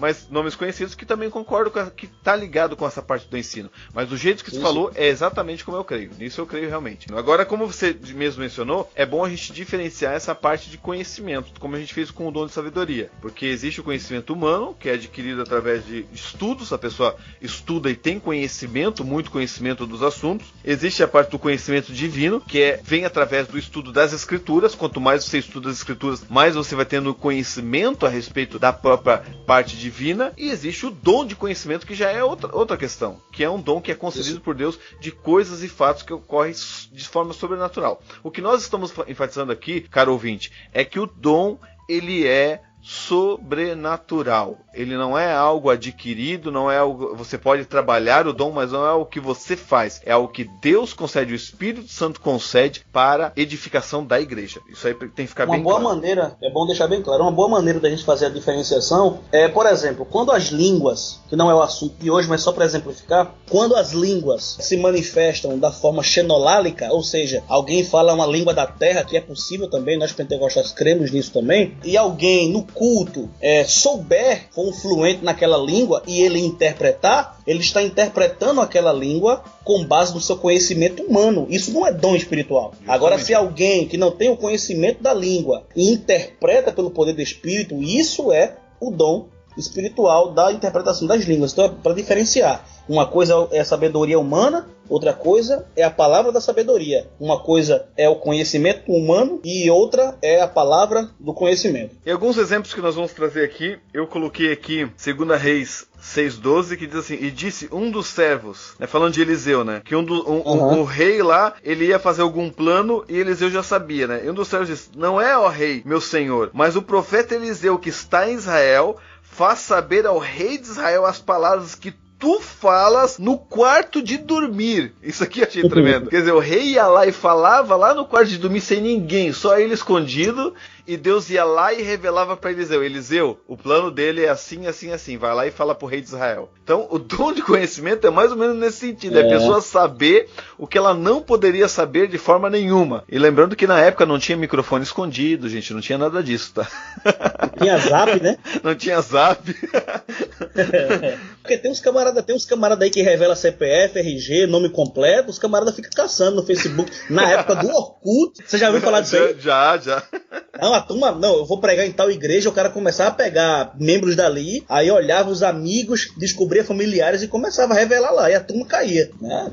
Mas nomes conhecidos que também concordam que tá ligado com essa parte do ensino. Mas do jeito que você falou, é exatamente como eu creio. Nisso eu creio realmente. Agora, como você mesmo mencionou, é bom a gente diferenciar essa parte de conhecimento, como a gente fez com o dom de sabedoria. Porque existe o conhecimento humano, que é adquirido através de estudos, a pessoa estuda e tem conhecimento, muito conhecimento dos assuntos. Existe a parte do conhecimento divino, que vem através do estudo das escrituras. Quanto mais você estuda as escrituras, mais você vai tendo conhecimento a respeito da própria parte divina. E existe o dom de conhecimento, que já é outra questão, que é um dom que é concedido por Deus de coisas e fatos que ocorrem de forma sobrenatural. O que nós estamos enfatizando aqui, caro ouvinte, é que o dom, ele é sobrenatural. Ele não é algo adquirido, não é algo... Você pode trabalhar o dom, mas não é algo que você faz. É algo que Deus concede, o Espírito Santo concede para edificação da igreja. Isso aí tem que ficar bem claro. É bom deixar bem claro, uma boa maneira da gente fazer a diferenciação é, por exemplo, quando as línguas, que não é o assunto de hoje, mas só para exemplificar, quando as línguas se manifestam da forma xenolálica, ou seja, alguém fala uma língua da terra, que é possível também, nós pentecostais cremos nisso também, e alguém no culto souber, for um fluente naquela língua e ele interpretar, ele está interpretando aquela língua com base no seu conhecimento humano. Isso não é dom espiritual. Justamente. Agora, se alguém que não tem o conhecimento da língua e interpreta pelo poder do Espírito, isso é o dom espiritual da interpretação das línguas. Então, para diferenciar, uma coisa é a sabedoria humana, outra coisa é a palavra da sabedoria. Uma coisa é o conhecimento humano e outra é a palavra do conhecimento. E alguns exemplos que nós vamos trazer aqui, eu coloquei aqui 2 Reis 6:12, que diz assim: e disse um dos servos, né, falando de Eliseu, né, que o rei lá, ele ia fazer algum plano e Eliseu já sabia, né, e um dos servos disse: não é, ó rei, meu senhor, mas o profeta Eliseu que está em Israel faz saber ao rei de Israel as palavras que tu falas no quarto de dormir. Isso aqui eu achei tremendo. Quer dizer, o rei ia lá e falava lá no quarto de dormir sem ninguém, só ele escondido, e Deus ia lá e revelava para Eliseu: Eliseu, o plano dele é assim, assim, assim, vai lá e fala pro rei de Israel. Então, o dom de conhecimento é mais ou menos nesse sentido, é a pessoa saber o que ela não poderia saber de forma nenhuma. E lembrando que na época não tinha microfone escondido, gente, não tinha nada disso, tá? Não tinha zap, né? Não tinha zap. Porque tem uns camaradas aí que revela CPF, RG, nome completo, os camaradas ficam caçando no Facebook. Na época do Orkut, você já ouviu falar disso aí? Já. Não, eu vou pregar em tal igreja, o cara começava a pegar membros dali, aí olhava os amigos, descobria familiares e começava a revelar lá, e a turma caía, né?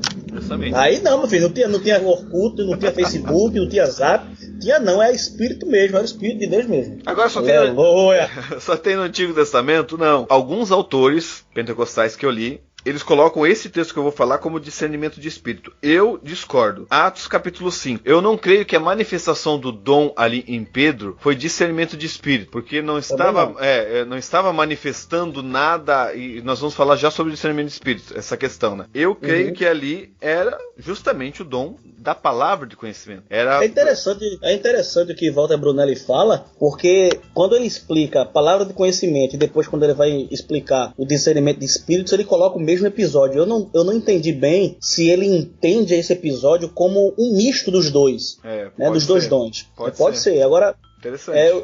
Aí não, meu filho, não tinha Orkut, não tinha Facebook, não tinha Zap, é Espírito mesmo, era o Espírito de Deus mesmo. Agora só tem no Antigo Testamento? Não. Alguns autores pentecostais que eu li, eles colocam esse texto que eu vou falar como discernimento de espírito. Eu discordo. Atos capítulo 5. Eu não creio que a manifestação do dom ali em Pedro foi discernimento de espírito, porque não estava manifestando nada, e nós vamos falar já sobre discernimento de espírito, essa questão, né? Eu creio que ali era justamente o dom da palavra de conhecimento. É interessante o que Walter Brunelli fala, porque quando ele explica a palavra de conhecimento e depois quando ele vai explicar o discernimento de espíritos, ele coloca o mesmo episódio. Eu não entendi bem se ele entende esse episódio como um misto dos dois, né, dos dois dons. Pode ser. Agora,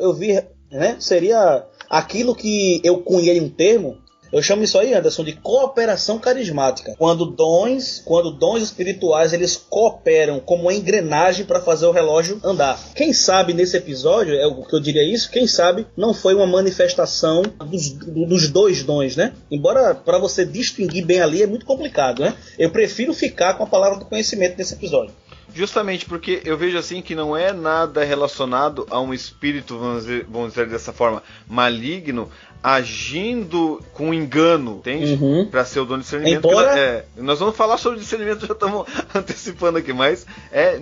eu vi, né, seria aquilo que eu cunhei um termo. Eu chamo isso aí, Anderson, de cooperação carismática. Quando dons espirituais, eles cooperam como uma engrenagem para fazer o relógio andar. Quem sabe nesse episódio, é o que eu diria isso, quem sabe não foi uma manifestação dos dois dons, né? Embora para você distinguir bem ali é muito complicado, né? Eu prefiro ficar com a palavra do conhecimento nesse episódio. Justamente porque eu vejo assim que não é nada relacionado a um espírito, vamos dizer dessa forma, maligno, agindo com engano, entende? Para ser o dom de discernimento. Nós vamos falar sobre discernimento, já estamos antecipando aqui, mas é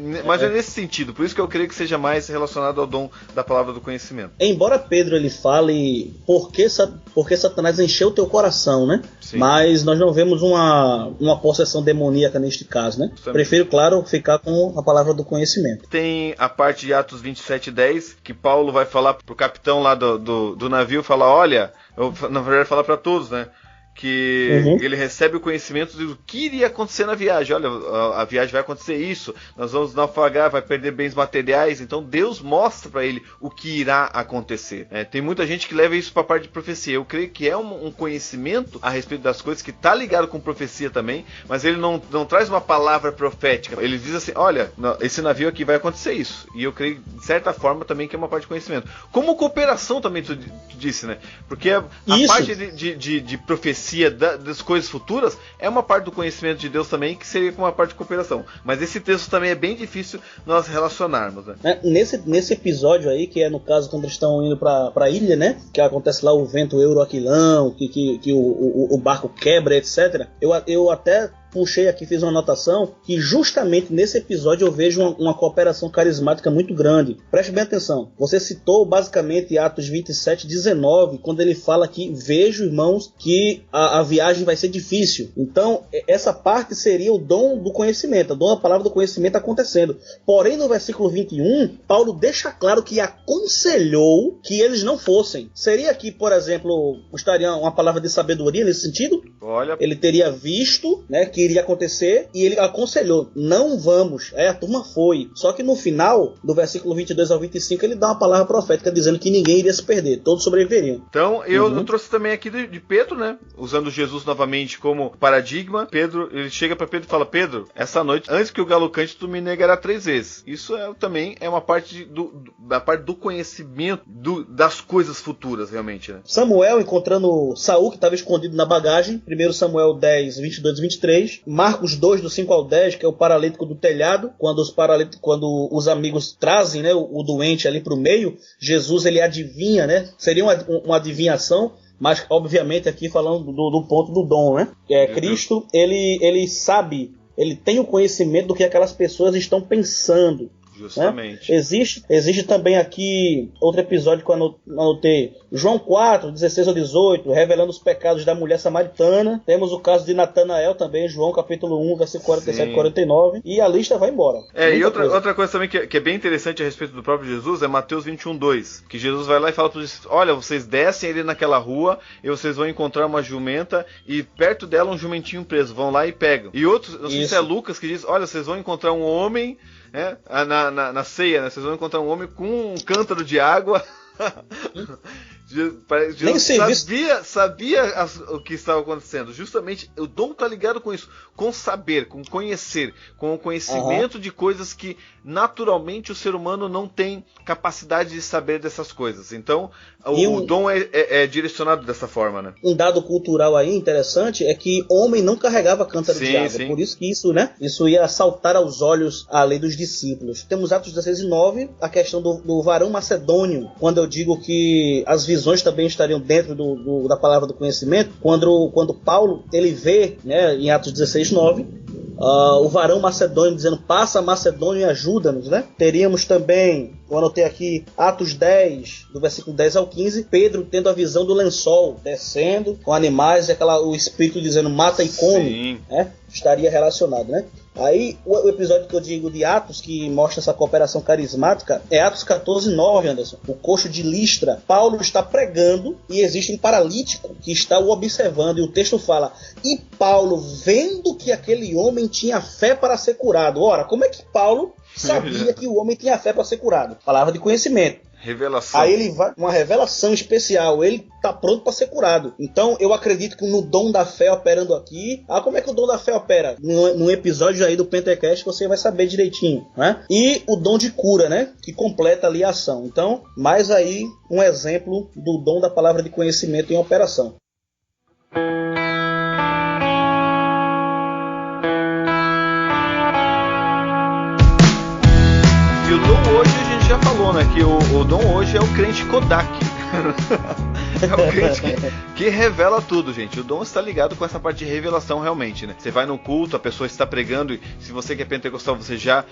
nesse sentido. Por isso que eu creio que seja mais relacionado ao dom da palavra do conhecimento. Embora Pedro ele fale porque Satanás encheu o teu coração, né? Sim. Mas nós não vemos uma possessão demoníaca neste caso, né? Justamente. Prefiro, claro, ficar com a palavra do conhecimento. Tem a parte de Atos 27:10 que Paulo vai falar pro capitão lá do navio, falar: olha, na verdade falar para todos, né, que ele recebe o conhecimento do que iria acontecer na viagem. Olha, a viagem vai acontecer isso, nós vamos naufragar, vai perder bens materiais. Então Deus mostra para ele o que irá acontecer. Tem muita gente que leva isso para a parte de profecia. Eu creio que é um conhecimento a respeito das coisas que está ligado com profecia também, mas ele não traz uma palavra profética. Ele diz assim: olha, esse navio aqui vai acontecer isso. E eu creio, de certa forma, também que é uma parte de conhecimento. Como cooperação também, tu disse, né? Porque a parte de profecia das coisas futuras é uma parte do conhecimento de Deus também, que seria como uma parte de cooperação. Mas esse texto também é bem difícil nós relacionarmos, né? Nesse episódio aí, que é no caso quando eles estão indo pra ilha, né? Que acontece lá o vento euroaquilão, que o barco quebra, etc. Eu até puxei aqui, fiz uma anotação, que justamente nesse episódio eu vejo uma cooperação carismática muito grande. Preste bem atenção. Você citou basicamente Atos 27:19, quando ele fala que vejo, irmãos, que a viagem vai ser difícil. Então, essa parte seria o dom do conhecimento, o dom da palavra do conhecimento acontecendo. Porém, no versículo 21, Paulo deixa claro que aconselhou que eles não fossem. Seria aqui, por exemplo, estaria uma palavra de sabedoria nesse sentido? Olha, ele teria visto, né, que iria acontecer, e ele aconselhou, não vamos. A turma foi. Só que no final, do versículo 22 ao 25, ele dá uma palavra profética dizendo que ninguém iria se perder, todos sobreviveriam. Então, eu trouxe também aqui de Pedro, né? Usando Jesus novamente como paradigma. Pedro, ele chega para Pedro e fala: Pedro, essa noite, antes que o galo cante, tu me negará 3 vezes. Isso também é uma parte da parte do conhecimento das coisas futuras, realmente, né? Samuel encontrando Saul, que estava escondido na bagagem. 1 Samuel 10, 22 e 23. Marcos 2, do 5 ao 10, que é o paralítico do telhado. Quando os amigos trazem, né, o doente ali para o meio, Jesus ele adivinha, né? Seria uma adivinhação, mas obviamente aqui falando do ponto do dom, né? Cristo, ele sabe, ele tem o conhecimento do que aquelas pessoas estão pensando. Justamente. Né? Existe também aqui outro episódio que eu anotei. João 4, 16 ao 18, revelando os pecados da mulher samaritana. Temos o caso de Natanael também, João capítulo 1, versículo 47 e 49. E a lista vai embora. E outra coisa também que é bem interessante a respeito do próprio Jesus é Mateus 21, 2. Que Jesus vai lá e fala para os discípulos: olha, vocês descem ali naquela rua e vocês vão encontrar uma jumenta e perto dela um jumentinho preso. Vão lá e pegam. E outros, não sei se é Lucas que diz: olha, vocês vão encontrar um homem... na ceia, né? Vocês vão encontrar um homem com um cântaro de água. Jesus sabia o que estava acontecendo. Justamente o dom está ligado com isso, com saber, com conhecer, com o conhecimento de coisas que naturalmente o ser humano não tem capacidade de saber dessas coisas. Então o dom é direcionado dessa forma, né? Um dado cultural aí interessante é que homem não carregava cântaro de água. Sim. Por isso que isso ia saltar aos olhos a lei dos discípulos. Temos Atos 16 e 9, a questão do varão macedônio, quando eu digo que as visões também estariam dentro da palavra do conhecimento, quando Paulo ele vê, né, em Atos 16, 9, o varão macedônio dizendo: passa Macedônio e ajuda-nos, né? Teríamos também, eu anotei aqui, Atos 10, do versículo 10 ao 15, Pedro tendo a visão do lençol, descendo com animais, e o espírito dizendo: mata e come, né? Estaria relacionado, né? Aí, o episódio que eu digo de Atos, que mostra essa cooperação carismática, é Atos 14, 9, Anderson. O coxo de Listra. Paulo está pregando e existe um paralítico que está o observando. E o texto fala: e Paulo, vendo que aquele homem tinha fé para ser curado. Ora, como é que Paulo sabia que o homem tinha fé para ser curado? Palavra de conhecimento. Revelação. Aí ele vai, uma revelação especial, ele está pronto para ser curado. Então eu acredito que no dom da fé operando aqui, como é que o dom da fé opera? No episódio aí do Pentecast você vai saber direitinho, né? E o dom de cura, né? Que completa ali a ação. Então, mais aí um exemplo do dom da palavra de conhecimento em operação. E o dom hoje a gente já falou, né? Que o dom hoje é o crente Kodak. É o crente que revela tudo, gente. O dom está ligado com essa parte de revelação realmente, né? Você vai no culto, a pessoa está pregando, e se você que é pentecostal, você já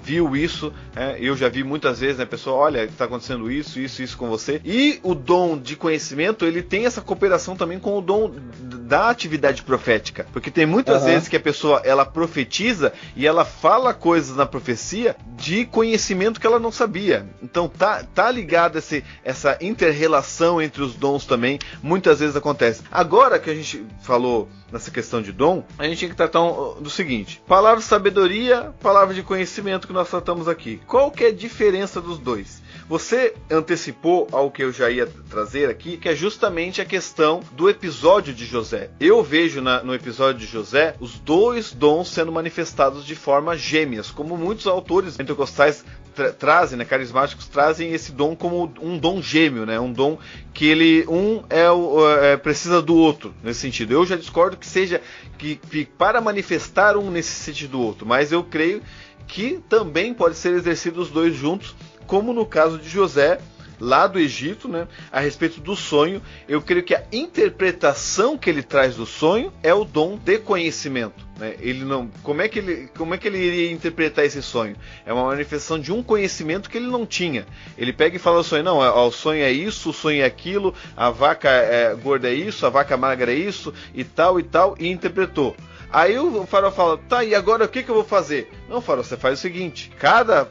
viu isso, eu já vi muitas vezes, né? A pessoa, olha, está acontecendo isso com você. E o dom de conhecimento, ele tem essa cooperação também com o dom da atividade profética. Porque tem muitas vezes que a pessoa, ela profetiza e ela fala coisas na profecia de conhecimento que ela não sabia. Então tá ligado essa inter-relação entre os dons também, muitas vezes acontece. Agora que a gente falou nessa questão de dom, a gente tem que tratar do seguinte: palavra de sabedoria, palavra de conhecimento que nós tratamos aqui. Qual que é a diferença dos dois? Você antecipou ao que eu já ia trazer aqui, que é justamente a questão do episódio de José. Eu vejo no episódio de José os dois dons sendo manifestados de forma gêmeas, como muitos autores pentecostais trazem, né, carismáticos, trazem esse dom como um dom gêmeo, né, um dom que ele precisa do outro, nesse sentido. Eu já discordo que seja que para manifestar um necessite do outro, mas eu creio que também pode ser exercido os dois juntos, como no caso de José, lá do Egito, né, a respeito do sonho. Eu creio que a interpretação que ele traz do sonho é o dom de conhecimento, né? Ele não, como é que ele iria interpretar esse sonho? É uma manifestação de um conhecimento que ele não tinha. Ele pega e fala o sonho, não, o sonho é isso, o sonho é aquilo, a vaca gorda é isso, a vaca magra é isso, e tal, e interpretou. Aí o Faraó fala: tá, e agora o que eu vou fazer? Não, Faraó, você faz o seguinte: cada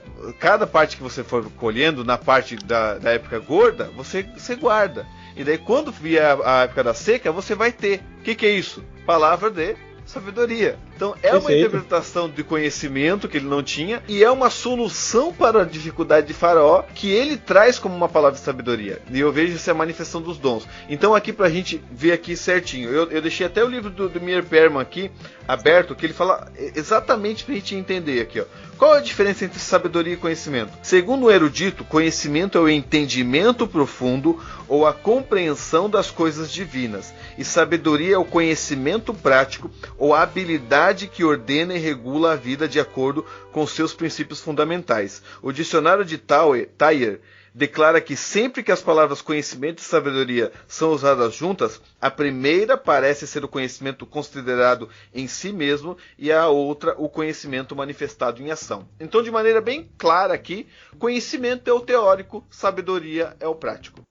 parte que você for colhendo na parte da época gorda, você guarda. E daí quando vier a época da seca, você vai ter. O que é isso? Palavra de sabedoria. Então é uma interpretação de conhecimento que ele não tinha, e é uma solução para a dificuldade de Faraó que ele traz como uma palavra de sabedoria. E eu vejo essa manifestação dos dons. Então aqui pra gente ver aqui certinho, eu deixei até o livro do Meir Perman aqui aberto, que ele fala exatamente pra gente entender aqui, ó. Qual é a diferença entre sabedoria e conhecimento? Segundo o erudito, conhecimento é o entendimento profundo ou a compreensão das coisas divinas, e sabedoria é o conhecimento prático ou a habilidade que ordena e regula a vida de acordo com seus princípios fundamentais. O dicionário de Thayer declara que sempre que as palavras conhecimento e sabedoria são usadas juntas, a primeira parece ser o conhecimento considerado em si mesmo e a outra o conhecimento manifestado em ação. Então, de maneira bem clara aqui, conhecimento é o teórico, sabedoria é o prático.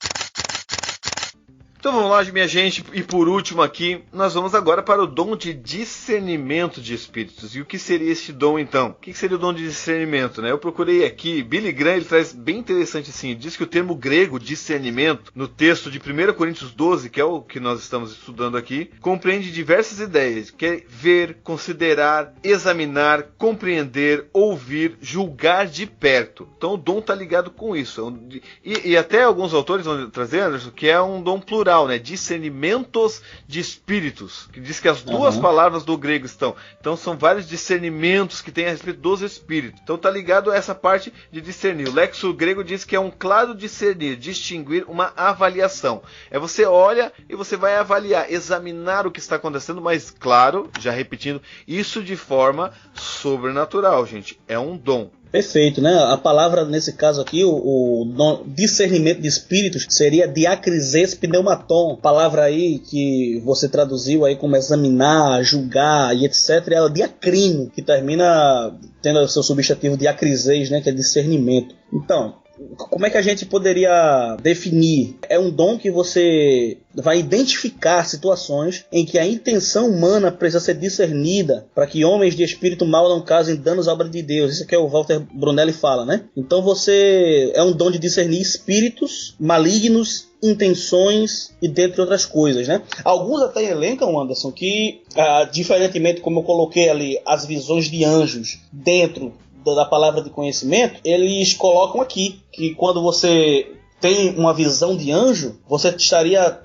Então vamos lá, minha gente, e por último aqui, nós vamos agora para o dom de discernimento de espíritos. E o que seria este dom então? O que seria o dom de discernimento, né? Eu procurei aqui, Billy Graham, ele traz bem interessante assim, ele diz que o termo grego discernimento, no texto de 1 Coríntios 12, que é o que nós estamos estudando aqui, compreende diversas ideias, que é ver, considerar, examinar, compreender, ouvir, julgar de perto. Então o dom está ligado com isso. E até alguns autores vão trazer, Anderson, que é um dom plural, né? Discernimentos de espíritos, que diz que as duas palavras do grego estão. Então são vários discernimentos que tem a respeito dos espíritos. Então está ligado a essa parte de discernir. O lexo grego diz que é um claro discernir, distinguir, uma avaliação. É você olha e você vai avaliar, examinar o que está acontecendo, mas claro, já repetindo, isso de forma sobrenatural, gente. É um dom. Perfeito, né? A palavra, nesse caso aqui, o discernimento de espíritos seria diacrises pneumaton, palavra aí que você traduziu aí como examinar, julgar e etc. É o diacrino, que termina tendo o seu substantivo diacrises, né? Que é discernimento. Então, como é que a gente poderia definir? É um dom que você vai identificar situações em que a intenção humana precisa ser discernida para que homens de espírito mau não causem danos à obra de Deus. Isso que é o Walter Brunelli fala, né? Então você é um dom de discernir espíritos malignos, intenções e dentre outras coisas, né? Alguns até elencam, Anderson, que diferentemente como eu coloquei ali as visões de anjos dentro da palavra de conhecimento, eles colocam aqui que quando você tem uma visão de anjo, você estaria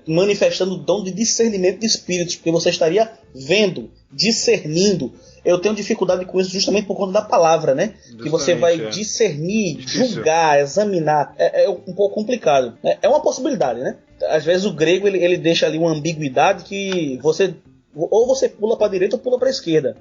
manifestando o dom de discernimento de espíritos, porque você estaria vendo, discernindo. Eu tenho dificuldade com isso justamente por conta da palavra, né? Justamente, que você vai discernir, julgar, examinar. É um pouco complicado. É uma possibilidade, né? Às vezes o grego ele deixa ali uma ambiguidade que você ou você pula para a direita ou pula para a esquerda.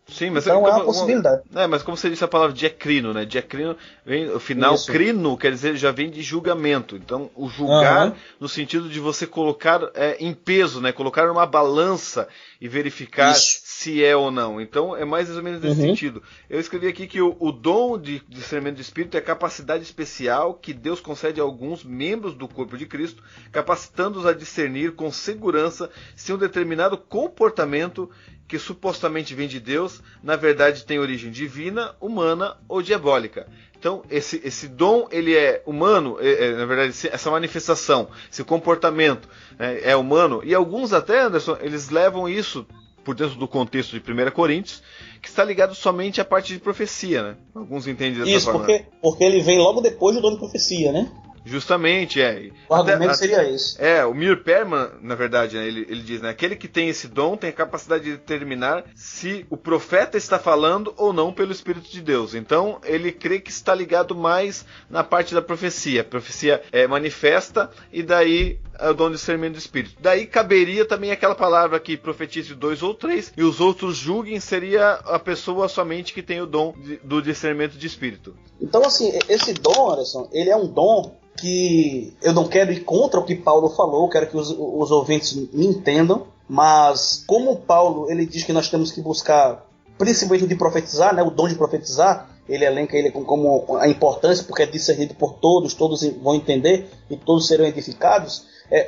Sim, mas então é uma possibilidade. Mas como você disse a palavra diacrino, né? Diacrino vem, o final, isso. Crino, quer dizer, já vem de julgamento. Então, o julgar no sentido de você colocar em peso, né? Colocar numa balança e verificar se é ou não. Então, é mais ou menos nesse sentido. Eu escrevi aqui que o dom de discernimento de espírito é a capacidade especial que Deus concede a alguns membros do corpo de Cristo, capacitando-os a discernir com segurança se um determinado comportamento que supostamente vem de Deus, na verdade tem origem divina, humana ou diabólica. Então, esse dom, ele é humano, na verdade, essa manifestação, esse comportamento é humano, e alguns até, Anderson, eles levam isso por dentro do contexto de 1 Coríntios, que está ligado somente à parte de profecia, né? Alguns entendem dessa forma. Isso, porque ele vem logo depois do dom de profecia, né? Justamente, O argumento seria esse. O Meir Perman, na verdade, né, ele diz, né, aquele que tem esse dom tem a capacidade de determinar se o profeta está falando ou não pelo Espírito de Deus. Então, ele crê que está ligado mais na parte da profecia. A profecia manifesta e daí é o dom de discernimento do Espírito. Daí caberia também aquela palavra que profetize 2 ou 3 e os outros julguem, seria a pessoa somente que tem o dom do discernimento de Espírito. Então, assim, esse dom, Anderson, ele é um dom que eu não quero ir contra o que Paulo falou, quero que os ouvintes me entendam, mas como Paulo ele diz que nós temos que buscar principalmente o de profetizar, né, o dom de profetizar, ele elenca ele como a importância, porque é discernido por todos vão entender e todos serão edificados.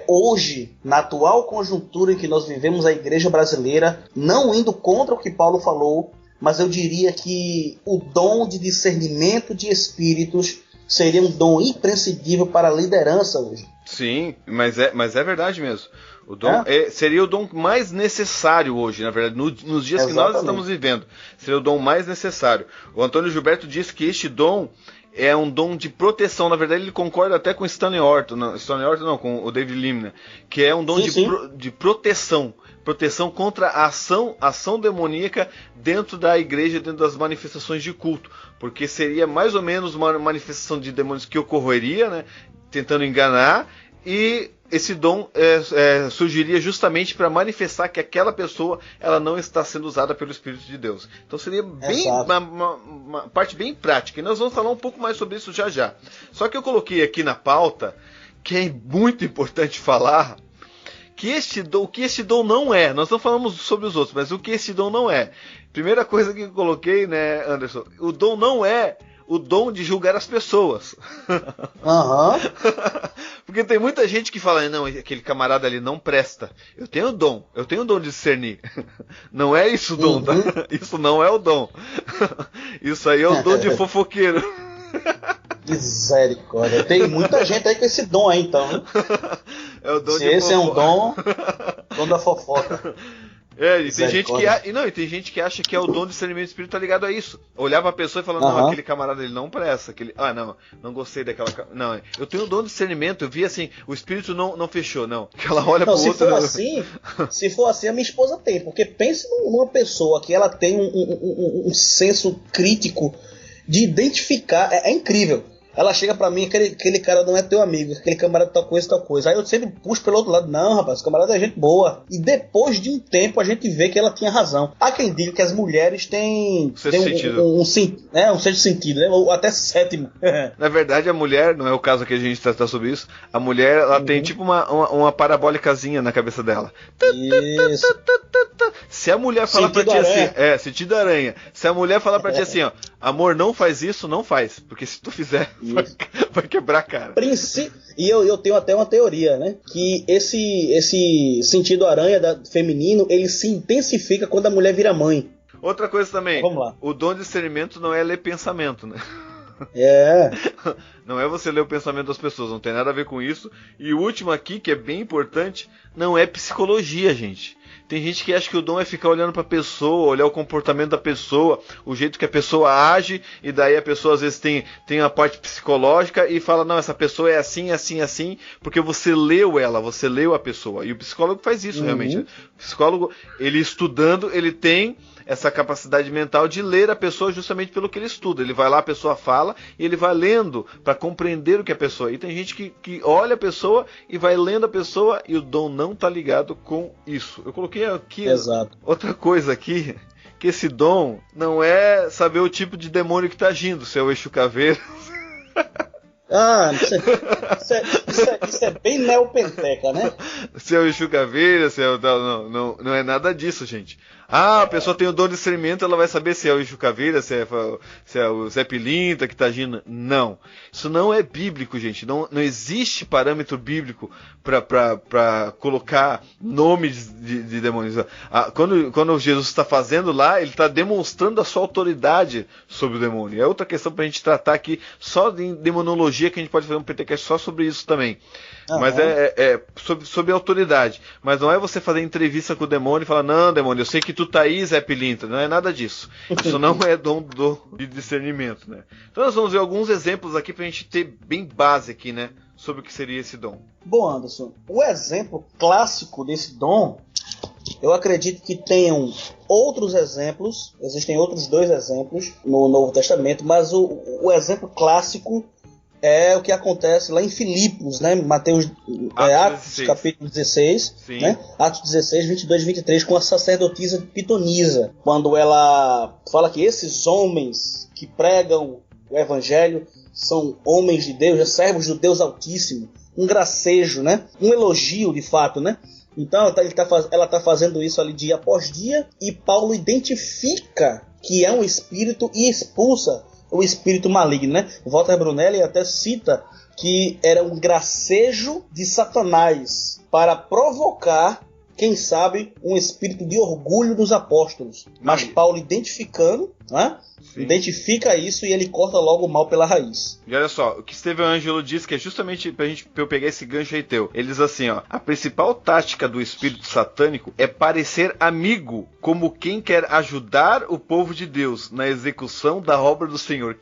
Hoje, na atual conjuntura em que nós vivemos, a igreja brasileira, não indo contra o que Paulo falou, mas eu diria que o dom de discernimento de espíritos seria um dom imprescindível para a liderança hoje. Sim, mas é verdade mesmo. O dom seria o dom mais necessário hoje, na verdade, nos dias que nós estamos vivendo. Seria o dom mais necessário. O Antônio Gilberto diz que este dom é um dom de proteção. Na verdade, ele concorda até com Stanley Orton, não, com o David Limner, que é um dom de proteção. Proteção contra a ação demoníaca dentro da igreja, dentro das manifestações de culto. Porque seria mais ou menos uma manifestação de demônios que ocorreria, né, tentando enganar, e esse dom surgiria justamente para manifestar que aquela pessoa ela não está sendo usada pelo Espírito de Deus. Então seria bem uma parte bem prática. E nós vamos falar um pouco mais sobre isso já já. Só que eu coloquei aqui na pauta, que é muito importante falar, o que este dom não é. Nós não falamos sobre os outros, mas o que este dom não é. Primeira coisa que eu coloquei, né, Anderson? O dom não é o dom de julgar as pessoas. Porque tem muita gente que fala, não, aquele camarada ali não presta. Eu tenho dom de discernir. Não é isso o dom, tá? Isso não é o dom. Isso aí é o dom de fofoqueiro. Misericórdia. Tem muita gente aí com esse dom aí, então. É o dom Se esse é um dom da fofoca. E tem gente que acha que é o dom de discernimento espírita ligado a isso. Olhar pra pessoa e falar, não, aquele camarada ele não presta. Não gostei daquela. Não, eu tenho o dom de discernimento, eu vi assim, o espírito não fechou, não. Que ela olha pro outro. Se for assim, a minha esposa tem. Porque pense numa pessoa que ela tem um senso crítico de identificar. É incrível. Ela chega pra mim, aquele cara não é teu amigo, aquele camarada tal coisa. Aí eu sempre puxo pelo outro lado. Não, rapaz, esse camarada é gente boa. E depois de um tempo a gente vê que ela tinha razão. Há quem diga que as mulheres têm um sexto sentido, né? Ou até sétimo. Na verdade, a mulher, não é o caso que a gente tratar sobre isso, a mulher ela tem tipo uma parabólicazinha na cabeça dela. Isso. Se a mulher falar pra ti assim, sentido aranha. Se a mulher falar pra ti assim, ó, amor, não faz isso, não faz. Porque se tu fizer, vai quebrar a cara. E eu tenho até uma teoria, né? Que esse sentido aranha feminino, ele se intensifica quando a mulher vira mãe. Outra coisa também, vamos lá. O dom de discernimento não é ler pensamento, né? Não é você ler o pensamento das pessoas, não tem nada a ver com isso. E o último aqui, que é bem importante, não é psicologia, gente. Tem gente que acha que o dom é ficar olhando pra pessoa, olhar o comportamento da pessoa, o jeito que a pessoa age, e daí a pessoa às vezes tem a parte psicológica e fala, não, essa pessoa é assim, assim, assim, porque você leu a pessoa. E o psicólogo faz isso realmente. O psicólogo, ele estudando, ele tem essa capacidade mental de ler a pessoa justamente pelo que ele estuda. Ele vai lá, a pessoa fala, e ele vai lendo para compreender o que a pessoa... E tem gente que olha a pessoa e vai lendo a pessoa, e o dom não está ligado com isso. Eu coloquei aqui outra coisa aqui, que esse dom não é saber o tipo de demônio que está agindo, se é o Exu Caveira. Isso é bem neopenteca, né? Se é o Exu Caveira, se é o... Não é nada disso, gente. A pessoa tem o dom de discernimento, ela vai saber se é o Exu Caveira, se é o Zé Pilintra que está agindo. Não. Isso não é bíblico, gente. Não existe parâmetro bíblico para colocar nomes de demônios. Quando Jesus está fazendo lá, ele está demonstrando a sua autoridade sobre o demônio. É outra questão para a gente tratar aqui, só de demonologia, que a gente pode fazer um PTcast só sobre isso também. Mas é sobre autoridade. Mas não é você fazer entrevista com o demônio e falar, não, demônio, eu sei que tu tá aí, Zé Pilintra. Não é nada disso. Isso não é dom de discernimento, né? Então nós vamos ver alguns exemplos aqui pra gente ter bem base aqui, né? Sobre o que seria esse dom. Bom, Anderson, o exemplo clássico desse dom, eu acredito que tenham outros exemplos, existem outros 2 exemplos no Novo Testamento, mas o exemplo clássico é o que acontece lá em Filipos, né? Atos capítulo 16, né? Atos 16, 22 e 23, com a sacerdotisa Pitonisa, quando ela fala que esses homens que pregam o evangelho são homens de Deus, servos do Deus Altíssimo, um gracejo, né? Um elogio de fato, né? Então ela está fazendo isso ali dia após dia, e Paulo identifica que é um espírito e expulsa o espírito maligno, né? Walter Brunelli até cita que era um gracejo de Satanás para provocar, quem sabe, um espírito de orgulho dos apóstolos. Mas Paulo, identificando né? Identifica isso e ele corta logo o mal pela raiz. E olha só, o que Steve Angelo diz, que é justamente pra eu pegar esse gancho aí teu. Ele diz assim, ó: a principal tática do espírito satânico é parecer amigo, como quem quer ajudar o povo de Deus na execução da obra do Senhor.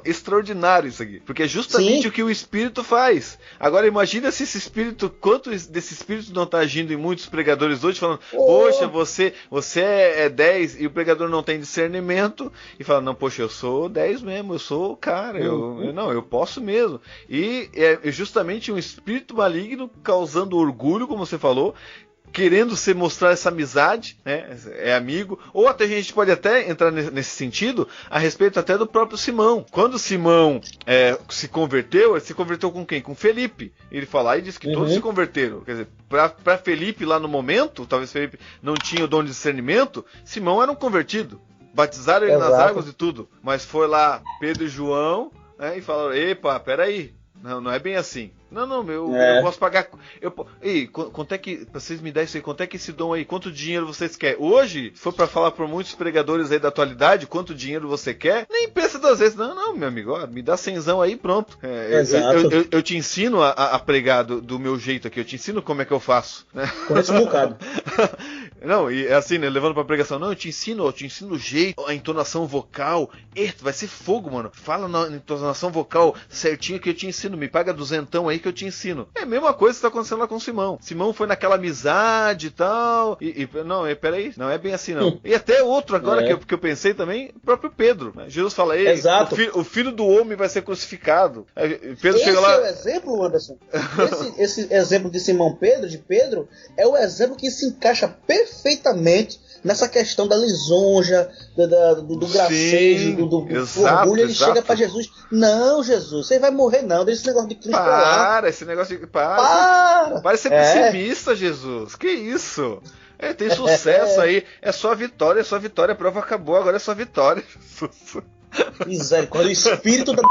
Extraordinário isso aqui. Porque é justamente o que o espírito faz. Agora imagina se esse espírito, quanto desse espírito não tá agindo em muitos pregadores hoje, falando, poxa, você é 10 e o pregador não tem discernimento, e fala, não, poxa, eu sou 10 mesmo, eu sou o cara, eu posso mesmo. E é justamente um espírito maligno causando orgulho, como você falou, querendo mostrar essa amizade, né? É amigo, ou até a gente pode até entrar nesse sentido a respeito até do próprio Simão. Quando Simão se converteu, ele se converteu com quem? Com Felipe. Ele fala e diz que todos se converteram. Quer dizer, para Felipe lá no momento, talvez Felipe não tinha o dom de discernimento, Simão era um convertido. Batizaram ele nas águas e tudo. Mas foi lá Pedro e João, né, e falaram, epa, peraí, não é bem assim. Não, eu posso pagar. Quanto é que. Pra vocês me darem isso aí, quanto é que esse dom aí? Quanto dinheiro vocês querem? Hoje, se for pra falar por muitos pregadores aí da atualidade, quanto dinheiro você quer? Nem pensa 2 vezes. Não, meu amigo, ó, me dá 100zão aí, pronto. Eu te ensino a pregar do meu jeito aqui, eu te ensino como é que eu faço. Né? Conheço um bocado. Não, e é assim, né, levando pra pregação, não, eu te ensino o jeito, a entonação vocal. Vai ser fogo, mano. Fala na entonação vocal certinho que eu te ensino. Me paga 200 aí que eu te ensino. É a mesma coisa que tá acontecendo lá com o Simão. Simão foi naquela amizade e tal. Não, peraí, não é bem assim não. E até outro agora que eu pensei também, o próprio Pedro. Né? Jesus fala, o filho do homem vai ser crucificado. Pedro chega lá. Esse é o exemplo, Anderson. Esse exemplo de Simão Pedro, é o exemplo que se encaixa perfeitamente nessa questão da lisonja, do gracejo, do orgulho. Ele chega pra Jesus, não, Jesus, você vai morrer não, deixa esse negócio de Cristo para, esse negócio de... Para ser pessimista, Jesus, que isso? Tem sucesso aí, é só vitória, a prova acabou, agora é só vitória, Jesus. Misericórdia, o espírito da...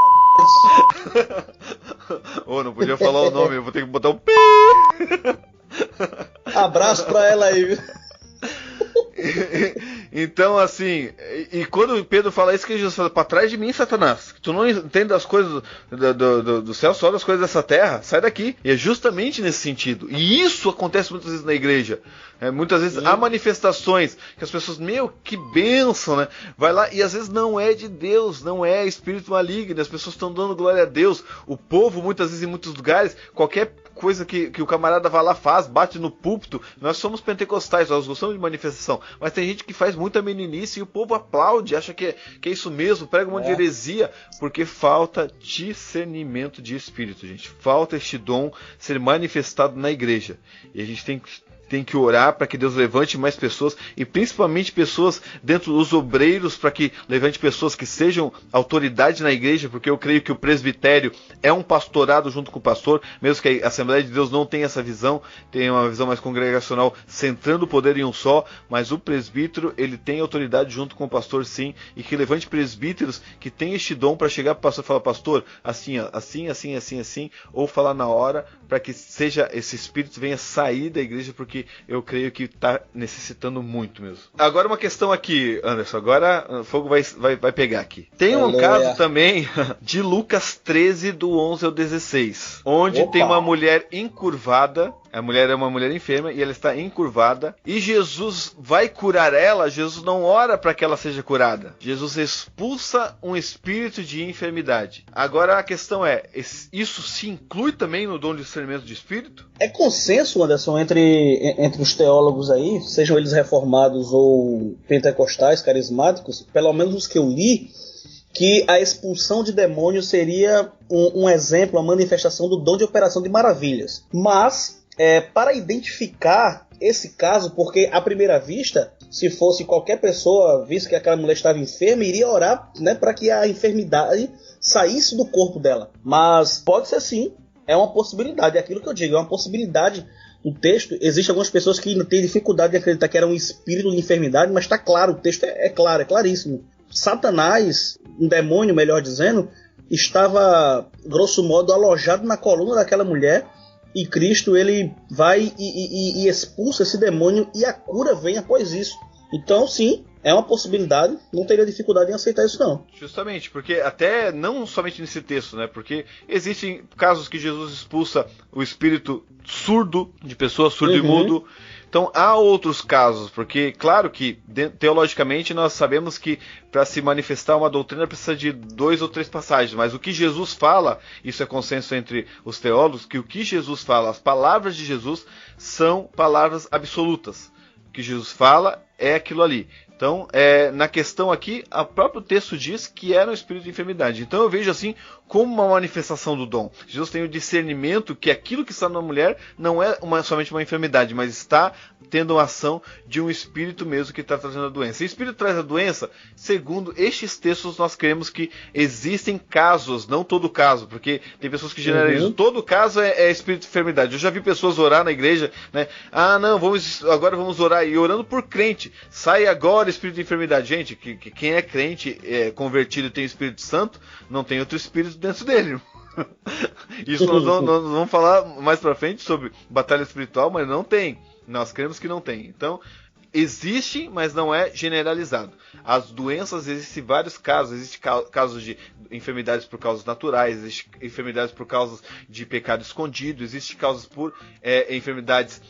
Não podia falar o nome, eu vou ter que botar um pi. Abraço pra ela aí. Então, assim, e quando Pedro fala isso, que Jesus fala, para trás de mim, Satanás, que tu não entende das coisas do céu, só das coisas dessa terra, sai daqui. E é justamente nesse sentido. E isso acontece muitas vezes na igreja. Muitas vezes há manifestações que as pessoas, que bênção, né? Vai lá e às vezes não é de Deus, não é espírito maligno, as pessoas estão dando glória a Deus. O povo, muitas vezes, em muitos lugares, qualquer coisa que o camarada vai lá, bate no púlpito. Nós somos pentecostais, nós gostamos de manifestação, mas tem gente que faz muita meninice e o povo aplaude, acha que é isso mesmo, prega um monte de heresia, porque falta discernimento de espírito, gente. Falta este dom ser manifestado na igreja. E a gente tem que orar para que Deus levante mais pessoas, e principalmente pessoas dentro dos obreiros, para que levante pessoas que sejam autoridade na igreja, porque eu creio que o presbitério é um pastorado junto com o pastor, mesmo que a Assembleia de Deus não tenha essa visão, tem uma visão mais congregacional, centrando o poder em um só, mas o presbítero, ele tem autoridade junto com o pastor, sim, e que levante presbíteros que tem este dom para chegar para o pastor e falar, pastor, assim, ou falar na hora, para que esse espírito venha sair da igreja, porque eu creio que está necessitando muito mesmo. Agora uma questão aqui, Anderson, agora o fogo vai pegar aqui. Tem um caso também de Lucas 13, do 11 ao 16, onde tem uma mulher encurvada. A mulher é uma mulher enferma e ela está encurvada. E Jesus vai curar ela. Jesus não ora para que ela seja curada. Jesus expulsa um espírito de enfermidade. Agora a questão é, isso se inclui também no dom de discernimento de espírito? É consenso, Anderson, entre os teólogos aí, sejam eles reformados ou pentecostais, carismáticos, pelo menos os que eu li, que a expulsão de demônios seria um exemplo, uma manifestação do dom de operação de maravilhas. Mas... para identificar esse caso, porque à primeira vista, se fosse qualquer pessoa, visto que aquela mulher estava enferma, iria orar, né, para que a enfermidade saísse do corpo dela. Mas pode ser sim, é uma possibilidade, é aquilo que eu digo, é uma possibilidade do texto. Existem algumas pessoas que têm dificuldade de acreditar que era um espírito de enfermidade, mas está claro, o texto é claro, é claríssimo. Satanás, um demônio, melhor dizendo, estava, grosso modo, alojado na coluna daquela mulher. E Cristo, ele vai e expulsa esse demônio, e a cura vem após isso. Então, sim, é uma possibilidade, não teria dificuldade em aceitar isso não. Justamente, porque até não somente nesse texto, né? Porque existem casos que Jesus expulsa o espírito surdo de pessoas, surdo e mudo. Então há outros casos, porque claro que teologicamente nós sabemos que para se manifestar uma doutrina precisa de 2 ou 3 passagens, mas o que Jesus fala, isso é consenso entre os teólogos, que o que Jesus fala, as palavras de Jesus são palavras absolutas. O que Jesus fala é aquilo ali. Então, na questão aqui, o próprio texto diz que era um espírito de enfermidade. Então eu vejo assim como uma manifestação do dom. Jesus tem o discernimento que aquilo que está na mulher não é somente uma enfermidade, mas está tendo uma ação de um espírito mesmo que está trazendo a doença. E o espírito traz a doença, segundo estes textos, nós cremos que existem casos, não todo caso, porque tem pessoas que generalizam. Todo caso é espírito de enfermidade. Eu já vi pessoas orar na igreja, né? Ah, não, agora vamos orar. E orando por crente. Sai agora espírito de enfermidade. Gente, quem é crente, convertido e tem o Espírito Santo, não tem outro espírito dentro dele. Isso nós vamos falar mais pra frente sobre batalha espiritual, mas não tem. Nós cremos que não tem. Então, existe, mas não é generalizado. As doenças, existem vários casos. Existem casos de enfermidades por causas naturais, existem enfermidades por causas de pecado escondido, existem casos por enfermidades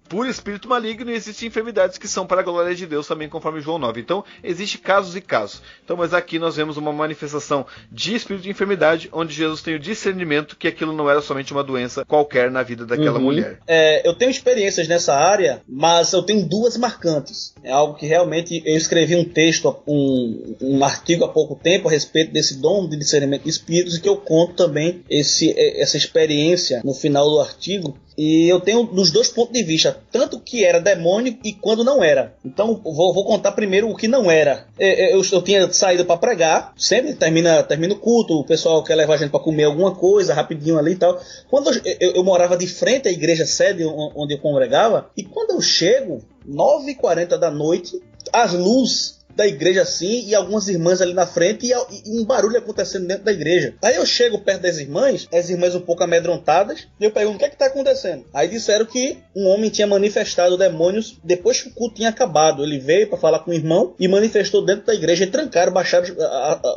por espírito maligno, e existem enfermidades que são para a glória de Deus também, conforme João 9. Então, existem casos e casos. Então, mas aqui nós vemos uma manifestação de espírito de enfermidade, onde Jesus tem o discernimento que aquilo não era somente uma doença qualquer na vida daquela mulher. Eu tenho experiências nessa área, mas eu tenho 2 marcantes. É algo que realmente eu escrevi um texto, um artigo há pouco tempo a respeito desse dom de discernimento de espíritos, e que eu conto também essa experiência no final do artigo. E eu tenho dos 2 pontos de vista, tanto que era demônio e quando não era. Então vou contar primeiro o que não era. Eu tinha saído para pregar, sempre termina o culto, o pessoal quer levar a gente para comer alguma coisa rapidinho ali e tal. Quando eu morava de frente à igreja sede onde eu congregava, e quando eu chego, 9h40 da noite, as luzes da igreja assim, e algumas irmãs ali na frente, e um barulho acontecendo dentro da igreja. Aí eu chego perto das irmãs um pouco amedrontadas, e eu pergunto: o que é que está acontecendo? Aí disseram que um homem tinha manifestado demônios depois que o culto tinha acabado. Ele veio para falar com o irmão e manifestou dentro da igreja, e trancaram, baixaram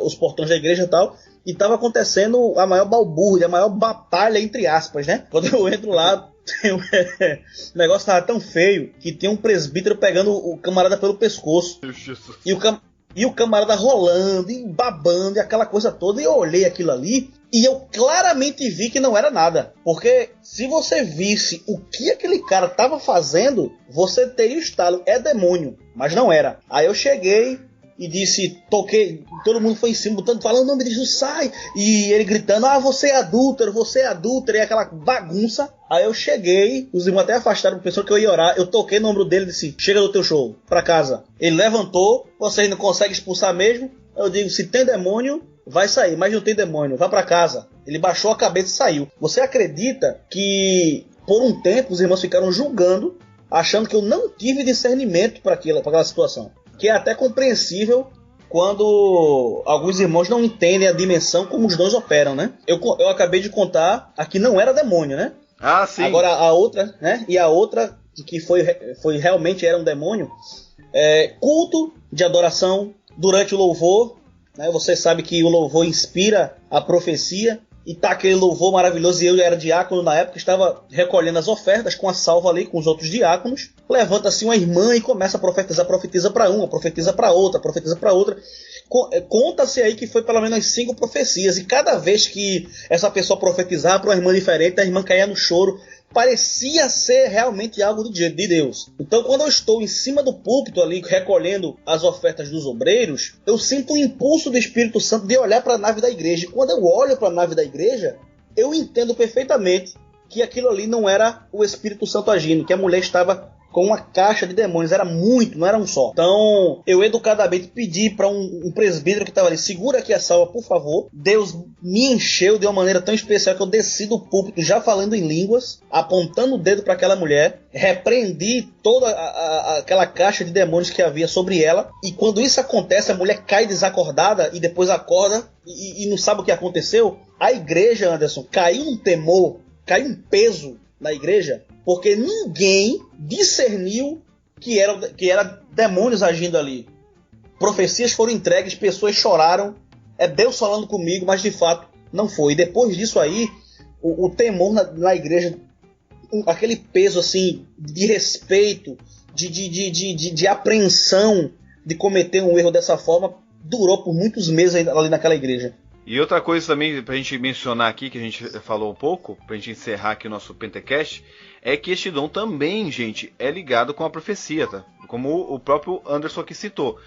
os portões da igreja e tal, e estava acontecendo a maior balbúrdia, a maior batalha, entre aspas, né? Quando eu entro lá, o negócio tava tão feio que tem um presbítero pegando o camarada pelo pescoço. E o camarada rolando e babando e aquela coisa toda. E eu olhei aquilo ali e eu claramente vi que não era nada. Porque se você visse o que aquele cara tava fazendo, você teria o estalo: é demônio. Mas não era. Aí eu cheguei e disse, toquei, todo mundo foi em cima, falando o nome de Jesus, sai! E ele gritando: você é adúltero, e aquela bagunça. Aí eu cheguei, os irmãos até afastaram, pensou que eu ia orar. Eu toquei no ombro dele e disse: chega do teu show, pra casa. Ele levantou: vocês não conseguem expulsar mesmo? Eu digo: se tem demônio, vai sair, mas não tem demônio, vá pra casa. Ele baixou a cabeça e saiu. Você acredita que por um tempo os irmãos ficaram julgando, achando que eu não tive discernimento para aquela situação? Que é até compreensível quando alguns irmãos não entendem a dimensão como os dons operam, né? Eu acabei de contar, aqui não era demônio, né? Ah, sim. Agora a outra, né? E a outra, que foi realmente era um demônio, culto de adoração durante o louvor, né? Você sabe que o louvor inspira a profecia, e tá aquele louvor maravilhoso, e eu era diácono na época, estava recolhendo as ofertas com a salva ali, com os outros diáconos. Levanta-se uma irmã e começa a profetizar, profetiza para uma, profetiza para outra, profetiza para outra. Conta-se aí que foi pelo menos 5 profecias, e cada vez que essa pessoa profetizava para uma irmã diferente, a irmã caía no choro. Parecia ser realmente algo de Deus. Então, quando eu estou em cima do púlpito ali, recolhendo as ofertas dos obreiros, eu sinto o impulso do Espírito Santo de olhar para a nave da igreja. E quando eu olho para a nave da igreja, eu entendo perfeitamente que aquilo ali não era o Espírito Santo agindo, que a mulher estava com uma caixa de demônios, era muito, não era um só. Então, eu educadamente pedi para um presbítero que estava ali: segura aqui a salva, por favor. Deus me encheu de uma maneira tão especial que eu desci do púlpito já falando em línguas, apontando o dedo para aquela mulher, repreendi toda aquela caixa de demônios que havia sobre ela. E quando isso acontece, a mulher cai desacordada e depois acorda e não sabe o que aconteceu. A igreja, Anderson, caiu um temor, caiu um peso na igreja, porque ninguém discerniu que era demônios agindo ali. profecias foram entregues, pessoas choraram, é Deus falando comigo, mas de fato não foi. E depois disso aí, o temor na igreja, aquele peso assim de respeito, de apreensão de cometer um erro dessa forma, durou por muitos meses ali naquela igreja. E outra coisa também pra gente mencionar aqui, que a gente falou um pouco, pra gente encerrar aqui o nosso Pentecast, é que este dom também, gente, é ligado com a profecia, tá? Como o próprio Anderson aqui citou.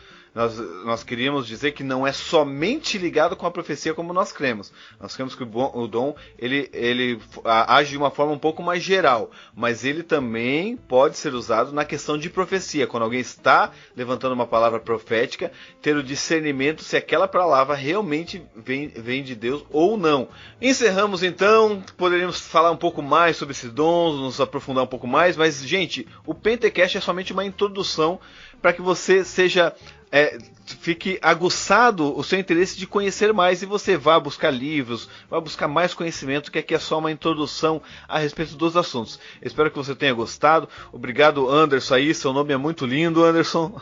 Nós queríamos dizer que não é somente ligado com a profecia como nós cremos. Nós cremos que o dom ele age de uma forma um pouco mais geral, mas ele também pode ser usado na questão de profecia. Quando alguém está levantando uma palavra profética, ter o discernimento se aquela palavra realmente vem de Deus ou não. Encerramos então, poderíamos falar um pouco mais sobre esses dons, nos aprofundar um pouco mais, mas gente, o Pentecast é somente uma introdução para que você fique aguçado o seu interesse de conhecer mais e você vá buscar livros, vá buscar mais conhecimento, que aqui é só uma introdução a respeito dos assuntos. Espero que você tenha gostado. Obrigado, Anderson, aí, seu nome é muito lindo, Anderson.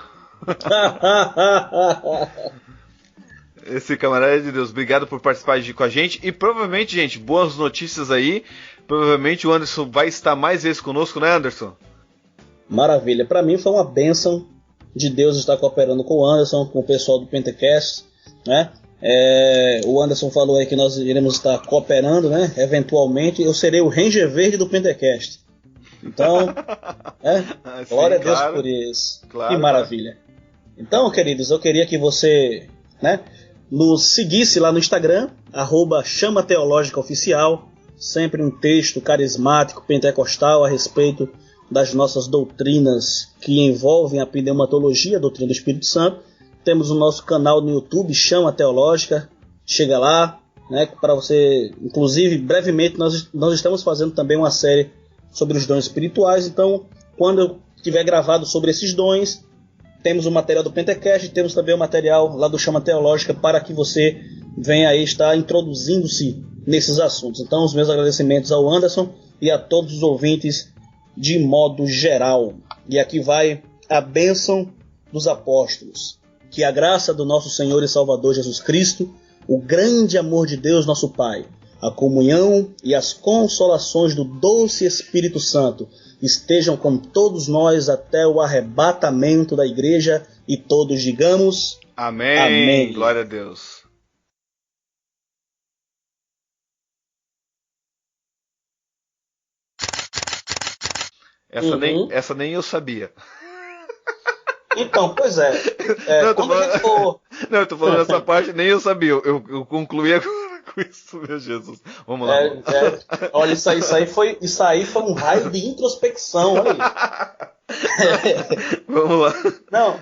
Esse camarada de Deus, obrigado por participar com a gente. E provavelmente, gente, boas notícias aí. Provavelmente o Anderson vai estar mais vezes conosco, né, Anderson? Maravilha, para mim foi uma bênção de Deus estar cooperando com o Anderson, com o pessoal do Pentecast, né? O Anderson falou aí que nós iremos estar cooperando, né? Eventualmente, eu serei o Ranger Verde do Pentecast. Então, sim, glória a Deus por isso. Claro, que maravilha. Então, queridos, eu queria que você, né, nos seguisse lá no Instagram, @Chama Teológica Oficial, sempre um texto carismático, pentecostal a respeito das nossas doutrinas que envolvem a pneumatologia, a doutrina do Espírito Santo. Temos o nosso canal no YouTube, Chama Teológica, chega lá, né, para você, inclusive, brevemente, nós estamos fazendo também uma série sobre os dons espirituais, então, quando eu tiver gravado sobre esses dons, temos o material do Pentecast, temos também o material lá do Chama Teológica, para que você venha aí estar introduzindo-se nesses assuntos. Então, os meus agradecimentos ao Anderson e a todos os ouvintes de modo geral. E aqui vai a bênção dos apóstolos. Que a graça do nosso Senhor e Salvador Jesus Cristo, o grande amor de Deus nosso Pai, a comunhão e as consolações do doce Espírito Santo estejam com todos nós até o arrebatamento da igreja, e todos digamos amém. Amém. Glória a Deus. Essa nem eu sabia. Então, pois é. Não, Quando a gente for... Não, eu tô falando essa parte, nem eu sabia. Eu concluí agora com isso, meu Jesus. Vamos lá. Olha, isso aí foi um raio de introspecção. Olha aí. Vamos lá. Não.